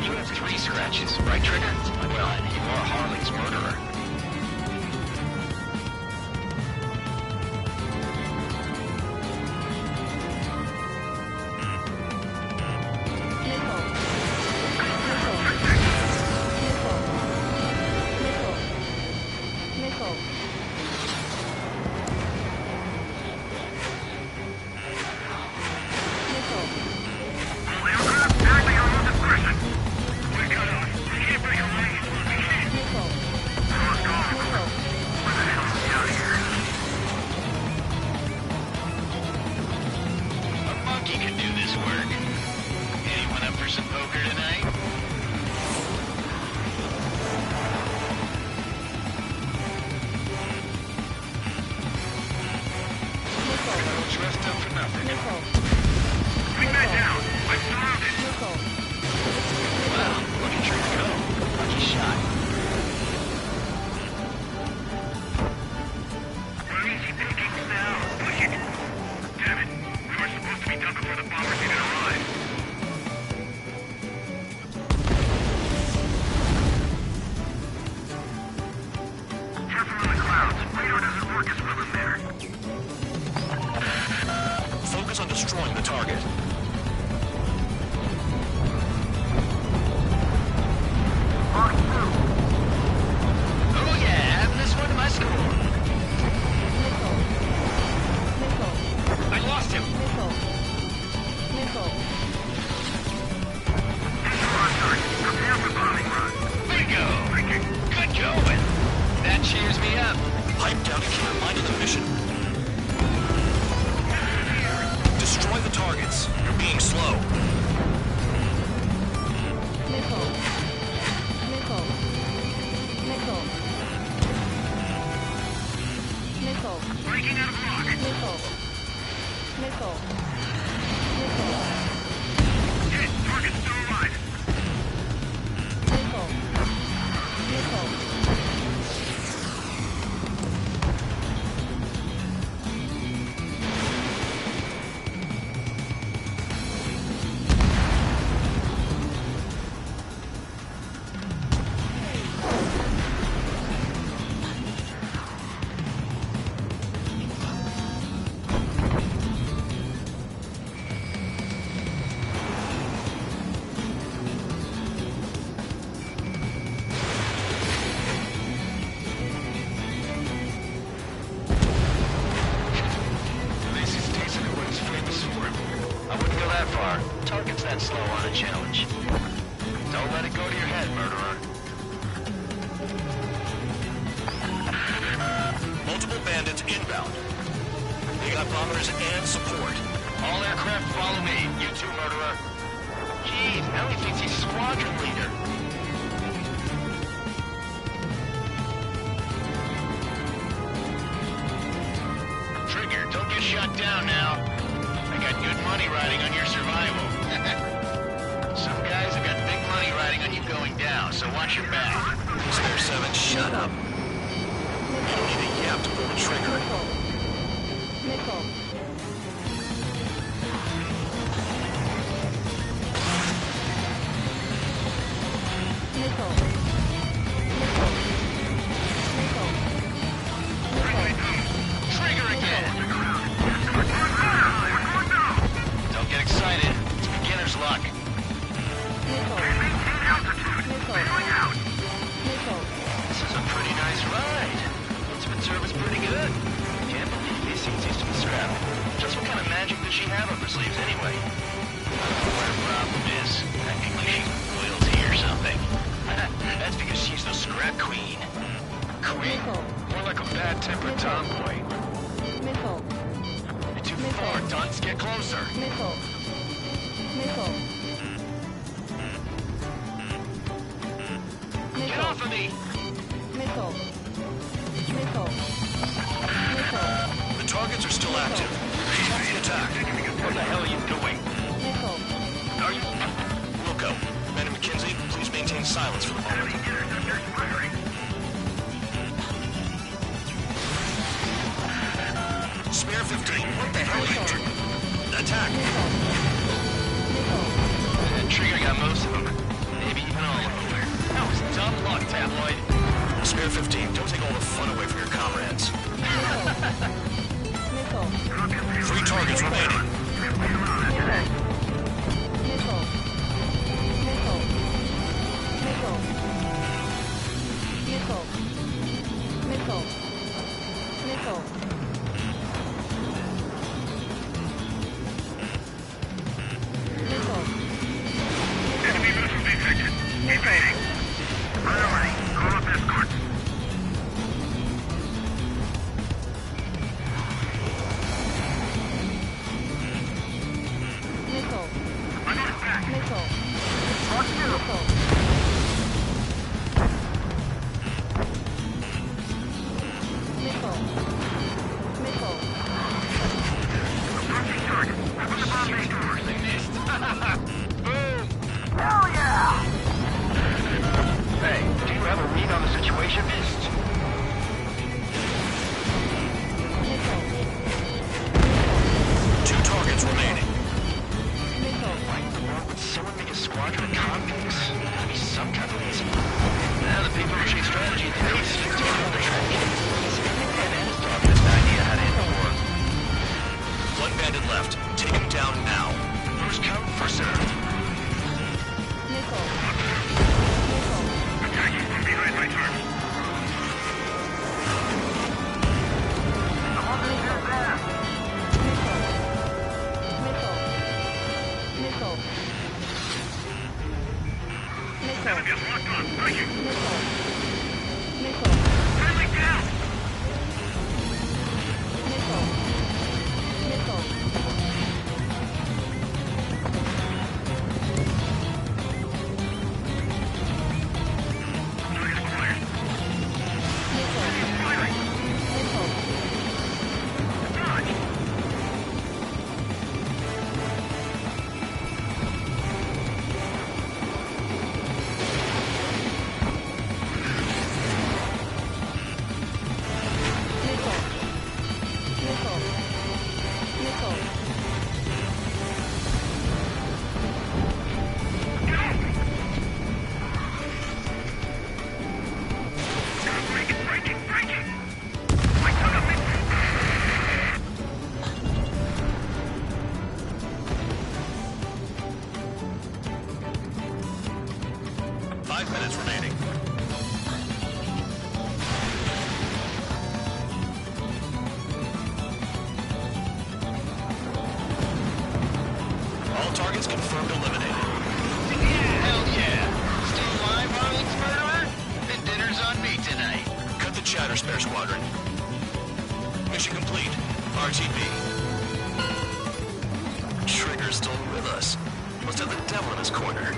You have 3 scratches, right, Trigger? Well, you are Harley's murderer. Focus on destroying the target. Oh yeah, having this one to my school. I lost him. Bingo! Good going. That cheers me up. Pipe down and keep in mind of the mission. Destroy the targets. You're being slow. Breaking out of block. Hit. Target's still alive. Target's that slow on a challenge. Don't let it go to your head, murderer. Multiple bandits inbound. They got bombers and support. All aircraft follow me. You too, murderer. Jeez, now he thinks he's squadron leader. Trigger, don't get shot down now. I got good money riding on your survival. Some guys have got big money riding on you going down, so watch your back. Spare 7, shut up. You don't need a yap to pull the trigger. Trigger again! Don't get excited. It's beginner's luck. This is a pretty nice ride. Instrument service pretty good. Can't believe these things used to be scrapped. Just what kind of magic does she have up her sleeves anyway? What her problem is, technically she's royalty or something. That's because she's the scrap queen. Queen? More like a bad-tempered tomboy. You're too far, dunce. Get closer. Get off of me! Nickel. Nickel. Nickel. The targets are still active. Resume the attack. What the hell are you doing? Nickel. Are you... Wilco, Man and McKenzie, please maintain silence for the moment. Spare 15, what the hell are you doing? Attack! Trigger got most of them. Maybe even all of them. That was dumb luck, Tabloid. Spare 15, don't take all the fun away from your comrades. Nickel. 3 targets remaining. Nickel. Nickel. Nickel. Nickel. Nickel. Nickel. Nickel. Enemy missile detected. Evading. Priority. Call up escorts. Nickel. Nickel. Nickel. Nickel. Nickel. Approaching target. Open the bomb bay doors. They missed. Boom! Hell yeah! Hey, do you have a read on the situation? Missed. Nickel. 2 targets remaining. Nickel. Why in the world would someone make a squadron of convicts? There'd be some kind of reason. Now the people who chase strategy days take on the track. And is talking this idea how to end the war. 1 bandit left. Take him down now. First come, first served. Nickel. Attacking from behind my target. Nickel. Nickel. Enemy is locked on. Breaking. Nickel. Nickel. Friendly down. Nickel. Nickel. Target acquired. Nickel. Firing. Nickel. Dodge. Nickel. Nickel. Nickel. Breaking. I took a missile. 5 minutes remaining. All targets confirmed eliminated. Hell yeah! Still alive, Harley's murderer? Then dinner's on me tonight. Cut the chatter, Spare Squadron. Mission complete. RTB. Trigger's still with us. Must have the devil in his corner.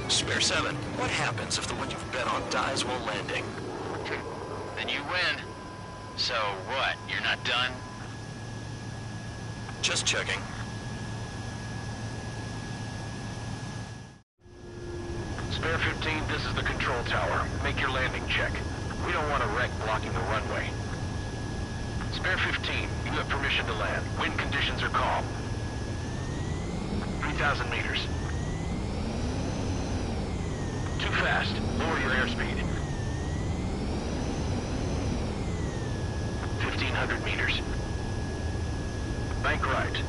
Spare 7, what happens if the one you've bet on dies while landing? Then you win. So what, you're not done? Just checking. Spare 15, this is the control tower. Make your landing check. We don't want a wreck blocking the runway. Spare 15, you have permission to land. Wind conditions are calm. 3,000 meters. Too fast. Lower your airspeed. 1,500 meters. Bank right.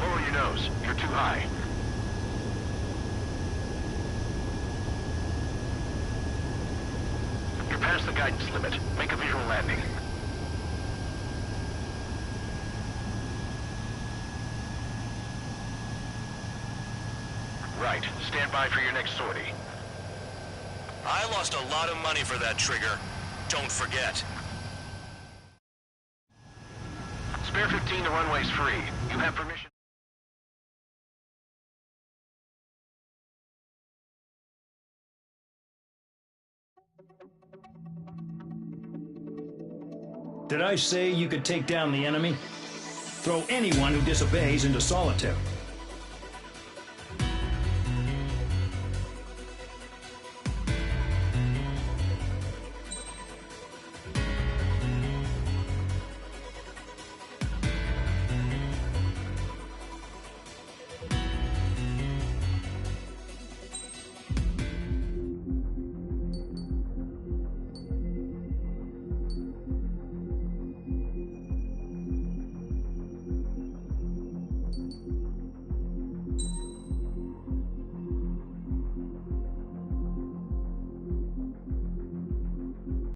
Lower your nose. You're too high. You're past the guidance limit. Make a visual landing. Right. Stand by for your next sortie. I lost a lot of money for that trigger. Don't forget. Spare 15, the runway's free. You have permission. Did I say you could take down the enemy? Throw anyone who disobeys into solitary.